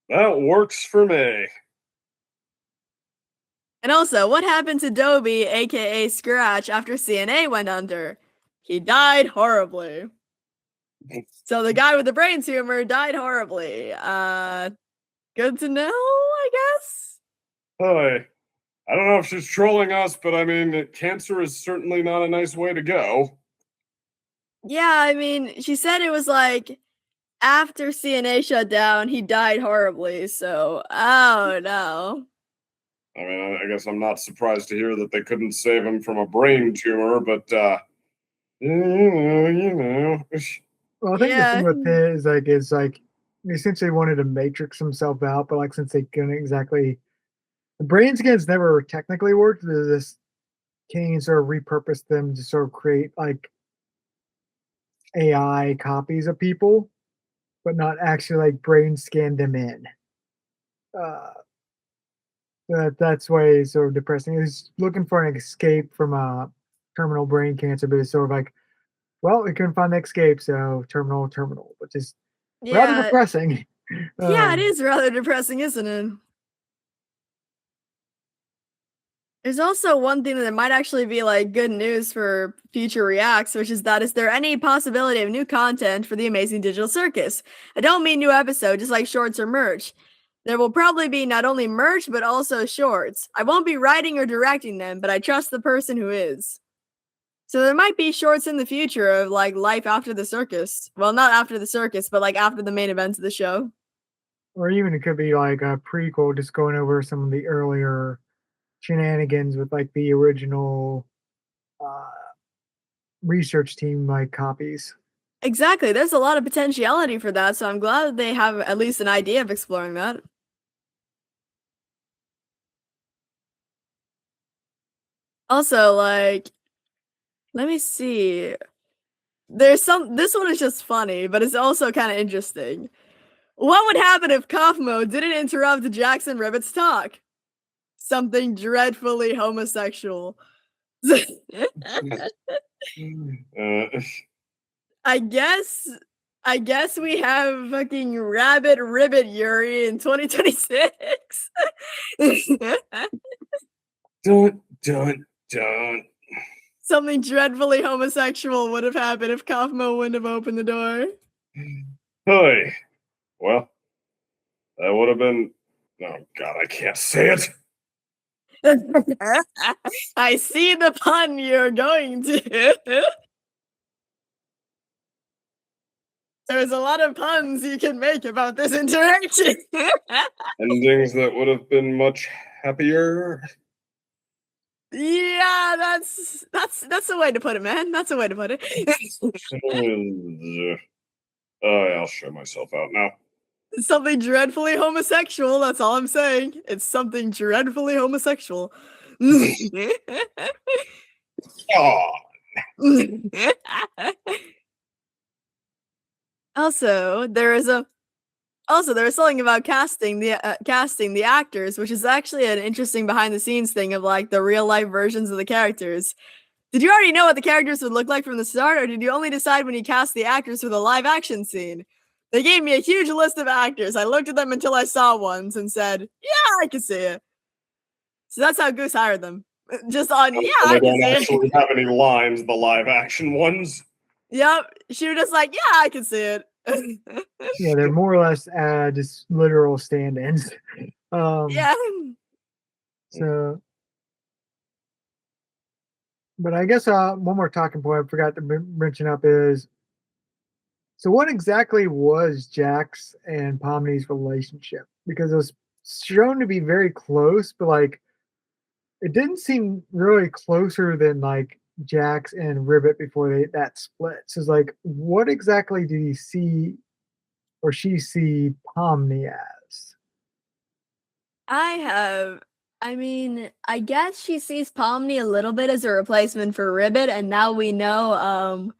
That works for me. And also, what happened to Dobie, aka Scratch, after CNA went under? He died horribly. So the guy with the brain tumor died horribly. Good to know, I guess? Hi. I don't know if she's trolling us, but I mean, cancer is certainly not a nice way to go. Yeah, I mean, she said it was like after CNA shut down, he died horribly. So, oh no. I mean, I guess I'm not surprised to hear that they couldn't save him from a brain tumor, but, you know. Well, I think the thing with it is like he essentially wanted to matrix himself out, but like since they couldn't exactly, the brain scans never technically worked. This Kane sort of repurposed them to sort of create like AI copies of people, but not actually like brain scan them in. That's why it's sort of depressing. He's looking for an escape from a terminal brain cancer, but it's sort of like Well, we couldn't find the escape, so terminal, which is rather Yeah, depressing. yeah, it is rather depressing, isn't it? There's also one thing that might actually be like good news for future reacts, which is that is there any possibility of new content for the Amazing Digital Circus? I don't mean new episode, just like shorts or merch. There will probably be not only merch but also shorts. I won't be writing or directing them, but I trust the person who is. So there might be shorts in the future of like life after the circus. Well, not after the circus, but like after the main events of the show. Or even it could be like a prequel, just going over some of the earlier shenanigans with like the original uh, research team like copies. Exactly. There's a lot of potentiality for that, so I'm glad that they have at least an idea of exploring that. Also, like, let me see. There's some. This one is just funny, but it's also kind of interesting. What would happen if Kaufmo didn't interrupt Jackson Ribbit's talk? Something dreadfully homosexual. I guess we have fucking Rabbit Ribbit Yuri in 2026. Don't. Something dreadfully homosexual would have happened if Kaufmo wouldn't have opened the door. Hey, well, that would have been. Oh God, I can't say it. I see the pun you're going to. There's a lot of puns you can make about this interaction. Endings that would have been much happier. Yeah, that's the way to put it, man. That's the way to put it. I'll show myself out now. Something dreadfully homosexual, that's all I'm saying. It's something dreadfully homosexual. Oh, Also, there is something about casting the actors, which is actually an interesting behind the scenes thing of like the real life versions of the characters. Did you already know what the characters would look like from the start, or did you only decide when you cast the actors for the live action scene? They gave me a huge list of actors. I looked at them until I saw ones and said, "Yeah, I can see it." So that's how Goose hired them. Just on, yeah, I they can don't see actually it. have any lines, the live action ones. Yep, she was just like, "Yeah, I can see it." Yeah, they're more or less just literal stand-ins. Yeah. So, but I guess one more talking point I forgot to mention up is, so what exactly was Jax and Pomni's relationship? Because it was shown to be very close, but like it didn't seem really closer than like Jax and Ribbit before that split. So it's like, what exactly did he see or she see Pomni as? I mean, I guess she sees Pomni a little bit as a replacement for Ribbit, and now we know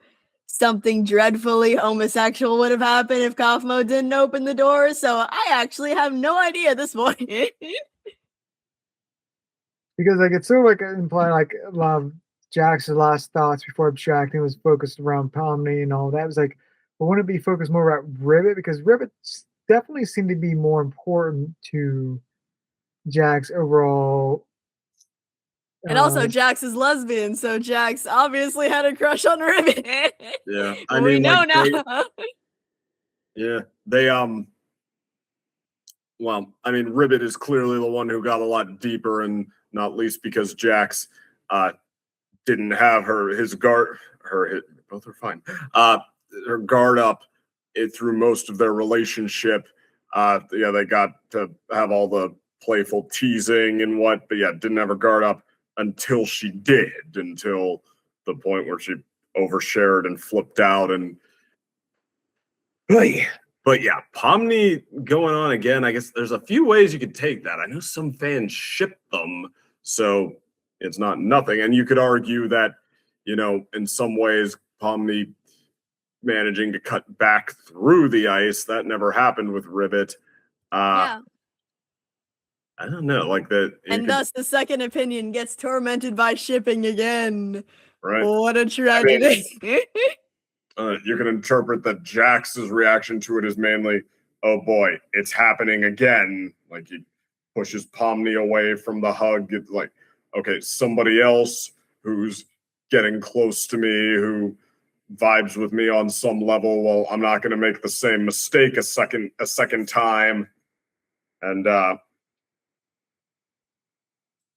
something dreadfully homosexual would have happened if Kaufmo didn't open the door. So I actually have no idea at this point. Because like it's sort of like implying like a lot of Jax's last thoughts before abstracting was focused around Pomni and all that. It was like, I want to be focused more about Ribbit because Ribbit definitely seemed to be more important to Jax overall. And also, Jax is lesbian, so Jax obviously had a crush on Ribbit. Yeah, I mean, we know like, now. they well, I mean, Ribbit is clearly the one who got a lot deeper, and not least because Jax didn't have both are fine. Her guard up through most of their relationship. They got to have all the playful teasing and but didn't have her guard up until until the point where she overshared and flipped out. And but yeah, Pomni going on again. I guess there's a few ways you could take that. I know some fans ship them, so it's not nothing. And you could argue that, in some ways, Pomni managing to cut back through the ice, that never happened with Ribbit. Yeah. I don't know, like that. And thus the second opinion gets tormented by shipping again. Right. What a tragedy. you can interpret that Jax's reaction to it is mainly, oh boy, it's happening again. Like he pushes Pomni away from the hug. It's like, okay, somebody else who's getting close to me, who vibes with me on some level. Well, I'm not going to make the same mistake a second time. And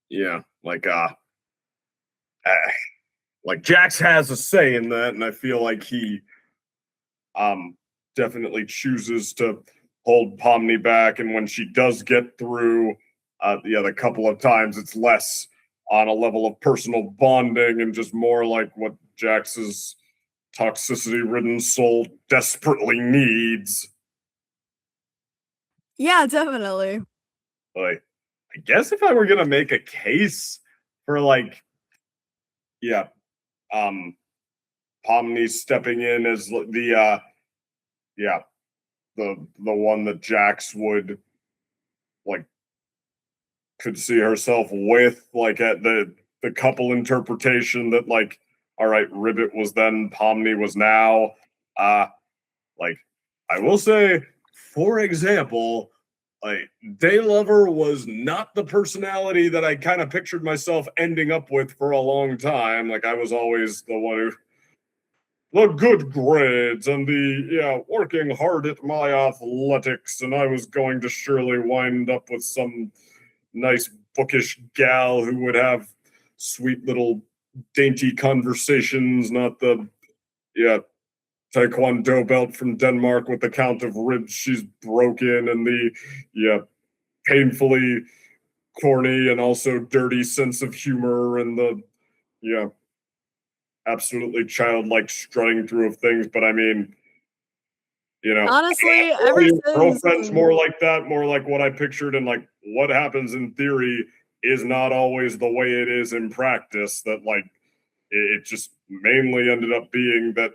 yeah, like Jax has a say in that, and I feel like he definitely chooses to hold Pomni back. And when she does get through, the couple of times, it's less on a level of personal bonding and just more like what Jax's toxicity-ridden soul desperately needs. Yeah, definitely. Like, I guess if I were gonna make a case for Pomni stepping in as the one that Jax would could see herself with, at the couple interpretation that all right, Ribbit was then, Pomni was now. I will say, for example, Daylover was not the personality that I kind of pictured myself ending up with for a long time. I was always the one who the good grades and the working hard at my athletics, and I was going to surely wind up with some nice bookish gal who would have sweet little dainty conversations, not the taekwondo belt from Denmark with the count of ribs she's broken and the painfully corny and also dirty sense of humor and the absolutely childlike strutting through of things. But I mean, honestly, ever since girlfriend's more like that, more like what I pictured, and what happens in theory is not always the way it is in practice. That it just mainly ended up being that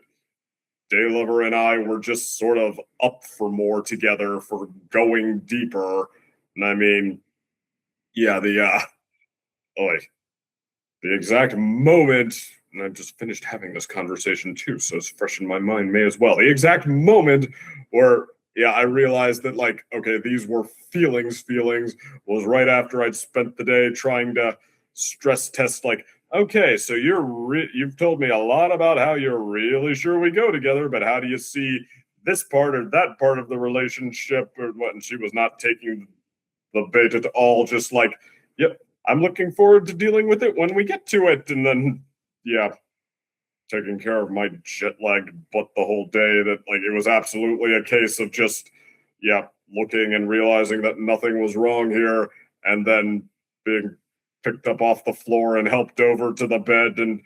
Daylover and I were just sort of up for more together, for going deeper. And I mean, the exact moment, and I've just finished having this conversation too, so it's fresh in my mind, may as well. The exact moment where, I realized that, okay, these were feelings was right after I'd spent the day trying to stress test, okay, so you've told me a lot about how you're really sure we go together, but how do you see this part or that part of the relationship or what? And she was not taking the bait at all, just yep, I'm looking forward to dealing with it when we get to it. And then, taking care of my jet-lagged butt the whole day, that it was absolutely a case of just, looking and realizing that nothing was wrong here, and then being picked up off the floor and helped over to the bed and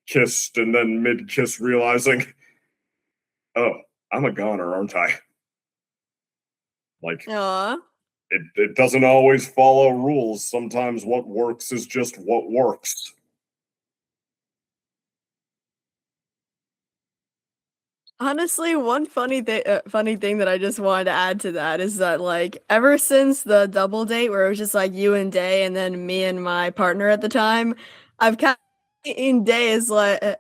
kissed, and then mid-kiss realizing, oh, I'm a goner, aren't I? Aww. It doesn't always follow rules. Sometimes what works is just what works. Honestly, one funny thing that I just wanted to add to that is that ever since the double date where it was just you and Day and then me and my partner at the time, I've kind of seen Day is a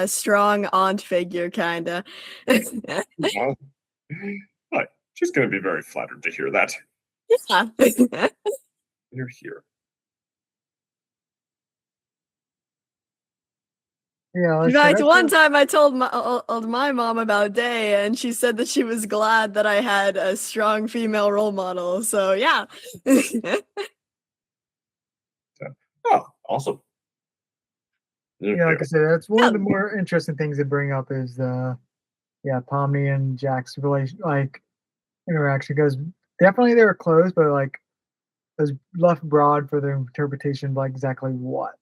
strong aunt figure, kinda. Well, she's going to be very flattered to hear that. Yeah. You're here. Yeah. In fact, one time I told my mom about Day, and she said that she was glad that I had a strong female role model. So yeah. Oh, awesome. Yeah, like I said, that's one of the more interesting things to bring up is the Pomni and Jack's relation, interaction, because definitely they were close, but it was left broad for their interpretation of exactly what.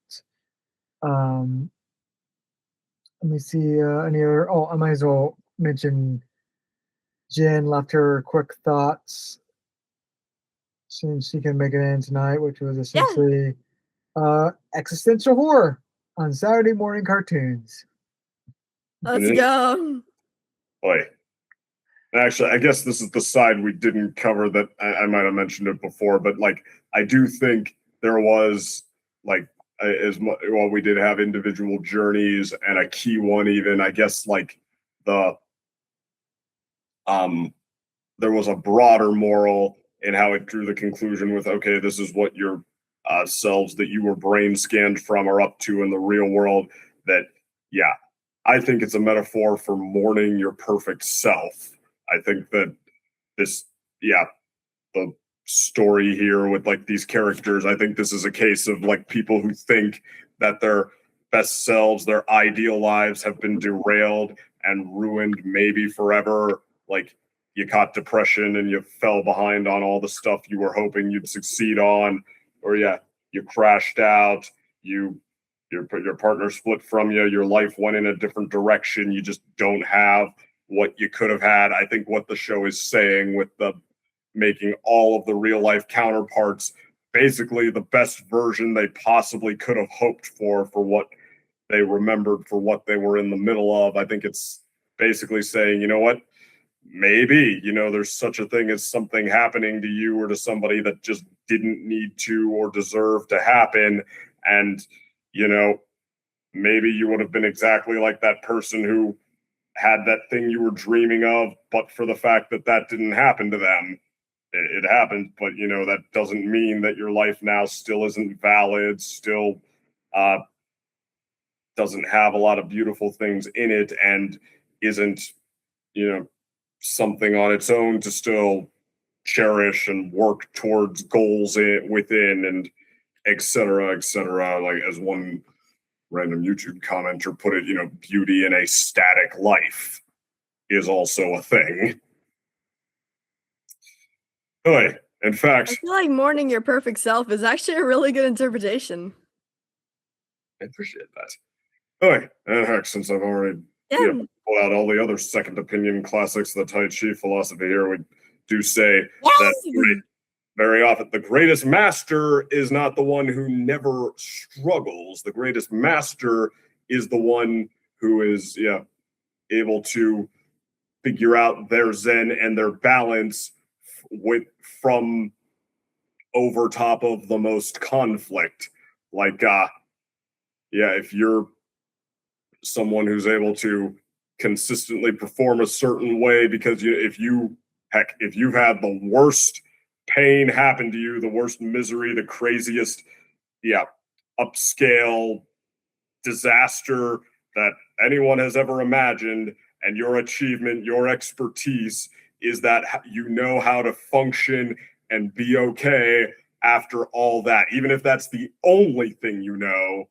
Let me see any other. Oh, I might as well mention Jenn left her quick thoughts since she can make it in tonight, which was essentially existential horror on Saturday morning cartoons. Let's go. Boy. Actually, I guess this is the side we didn't cover that I might have mentioned it before, but I do think there was well, we did have individual journeys, and a key one, even I guess, like there was a broader moral in how it drew the conclusion with, okay, this is what your selves that you were brain scanned from are up to in the real world. That, yeah, I think it's a metaphor for mourning your perfect self. I think that this, yeah, the story here with like these characters, I think this is a case of like people who think that their best selves, their ideal lives have been derailed and ruined maybe forever. Like, you caught depression and you fell behind on all the stuff you were hoping you'd succeed on, or yeah, you crashed out, your partner split from you, your life went in a different direction, you just don't have what you could have had. I think what the show is saying with the making all of the real life counterparts basically the best version they possibly could have hoped for what they remembered, for what they were in the middle of. I think it's basically saying, you know what, maybe, there's such a thing as something happening to you or to somebody that just didn't need to or deserve to happen. And, maybe you would have been exactly like that person who had that thing you were dreaming of, but for the fact that that didn't happen to them. It happened, but that doesn't mean that your life now still isn't valid, still doesn't have a lot of beautiful things in it, and isn't, something on its own to still cherish and work towards goals within, and et cetera, like as one random YouTube commenter put it, beauty in a static life is also a thing. Anyway, in fact, I feel like mourning your perfect self is actually a really good interpretation. I appreciate that. Anyway, and heck, since I've already pulled out all the other second opinion classics of the Tai Chi philosophy here, we do say that very often the greatest master is not the one who never struggles. The greatest master is the one who is able to figure out their zen and their balance from over top of the most conflict. Like, if you're someone who's able to consistently perform a certain way, because if you've had the worst pain happen to you, the worst misery, the craziest, upscale disaster that anyone has ever imagined, and your achievement, your expertise is that you know how to function and be okay after all that. Even if that's the only thing you know,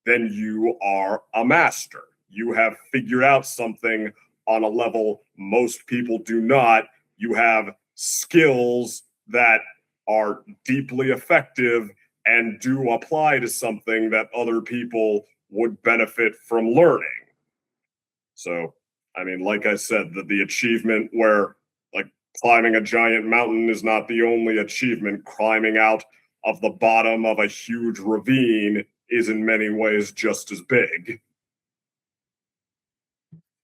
then you are a master. You have figured out something on a level most people do not. You have skills that are deeply effective and do apply to something that other people would benefit from learning. So, like I said, the achievement where, like, climbing a giant mountain is not the only achievement. Climbing out of the bottom of a huge ravine is in many ways just as big.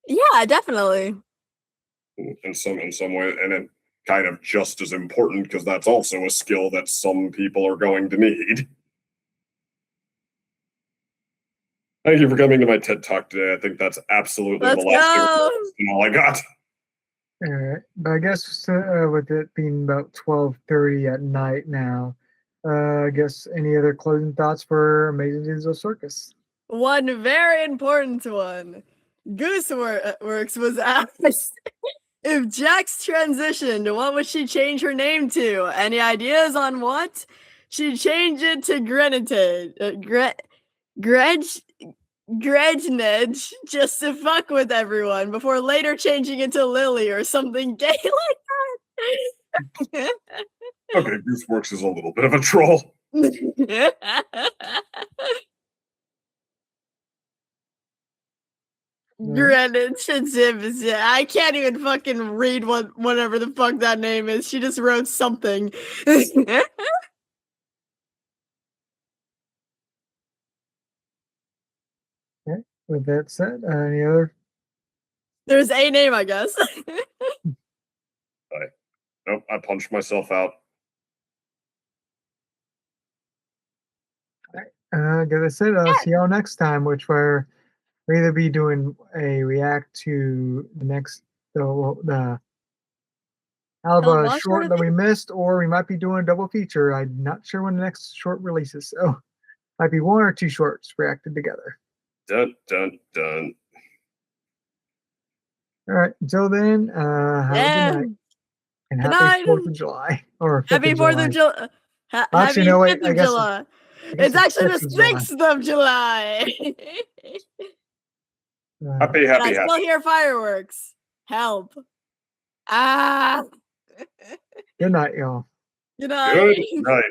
Yeah, definitely. In some way, and it kind of just as important, because that's also a skill that some people are going to need. Thank you for coming to my TED Talk today. I think that's absolutely the last thing all I got. All right, but I guess with it being about 12:30 at night now, I guess any other closing thoughts for Amazing Digital Circus? One very important one. Gooseworks was asked if Jax transitioned, what would she change her name to? Any ideas on what? She'd change it to Gretchnedge, just to fuck with everyone, before later changing it to Lily or something gay like that. Okay, Gooseworks is a little bit of a troll. I can't even fucking read whatever the fuck that name is. She just wrote something. Okay. With that said, any other? There's a name, I guess. Nope, I punched myself out. Like I said, see y'all next time, which we'll either be doing a react to the next the Alba Watch short that we missed, or we might be doing a double feature. I'm not sure when the next short releases, so might be one or two shorts reacted together. Dun dun dun. All right, until then, have a good night and happy 4th of July or 5th Happy of 4th July. of July. Actually, Happy no, wait, 5th I of guess July. guess It's actually the 6th of July. 6th of July. Happy, And I happy, still happy. hear fireworks. Help. Ah. Good night, y'all. Good night. Good night.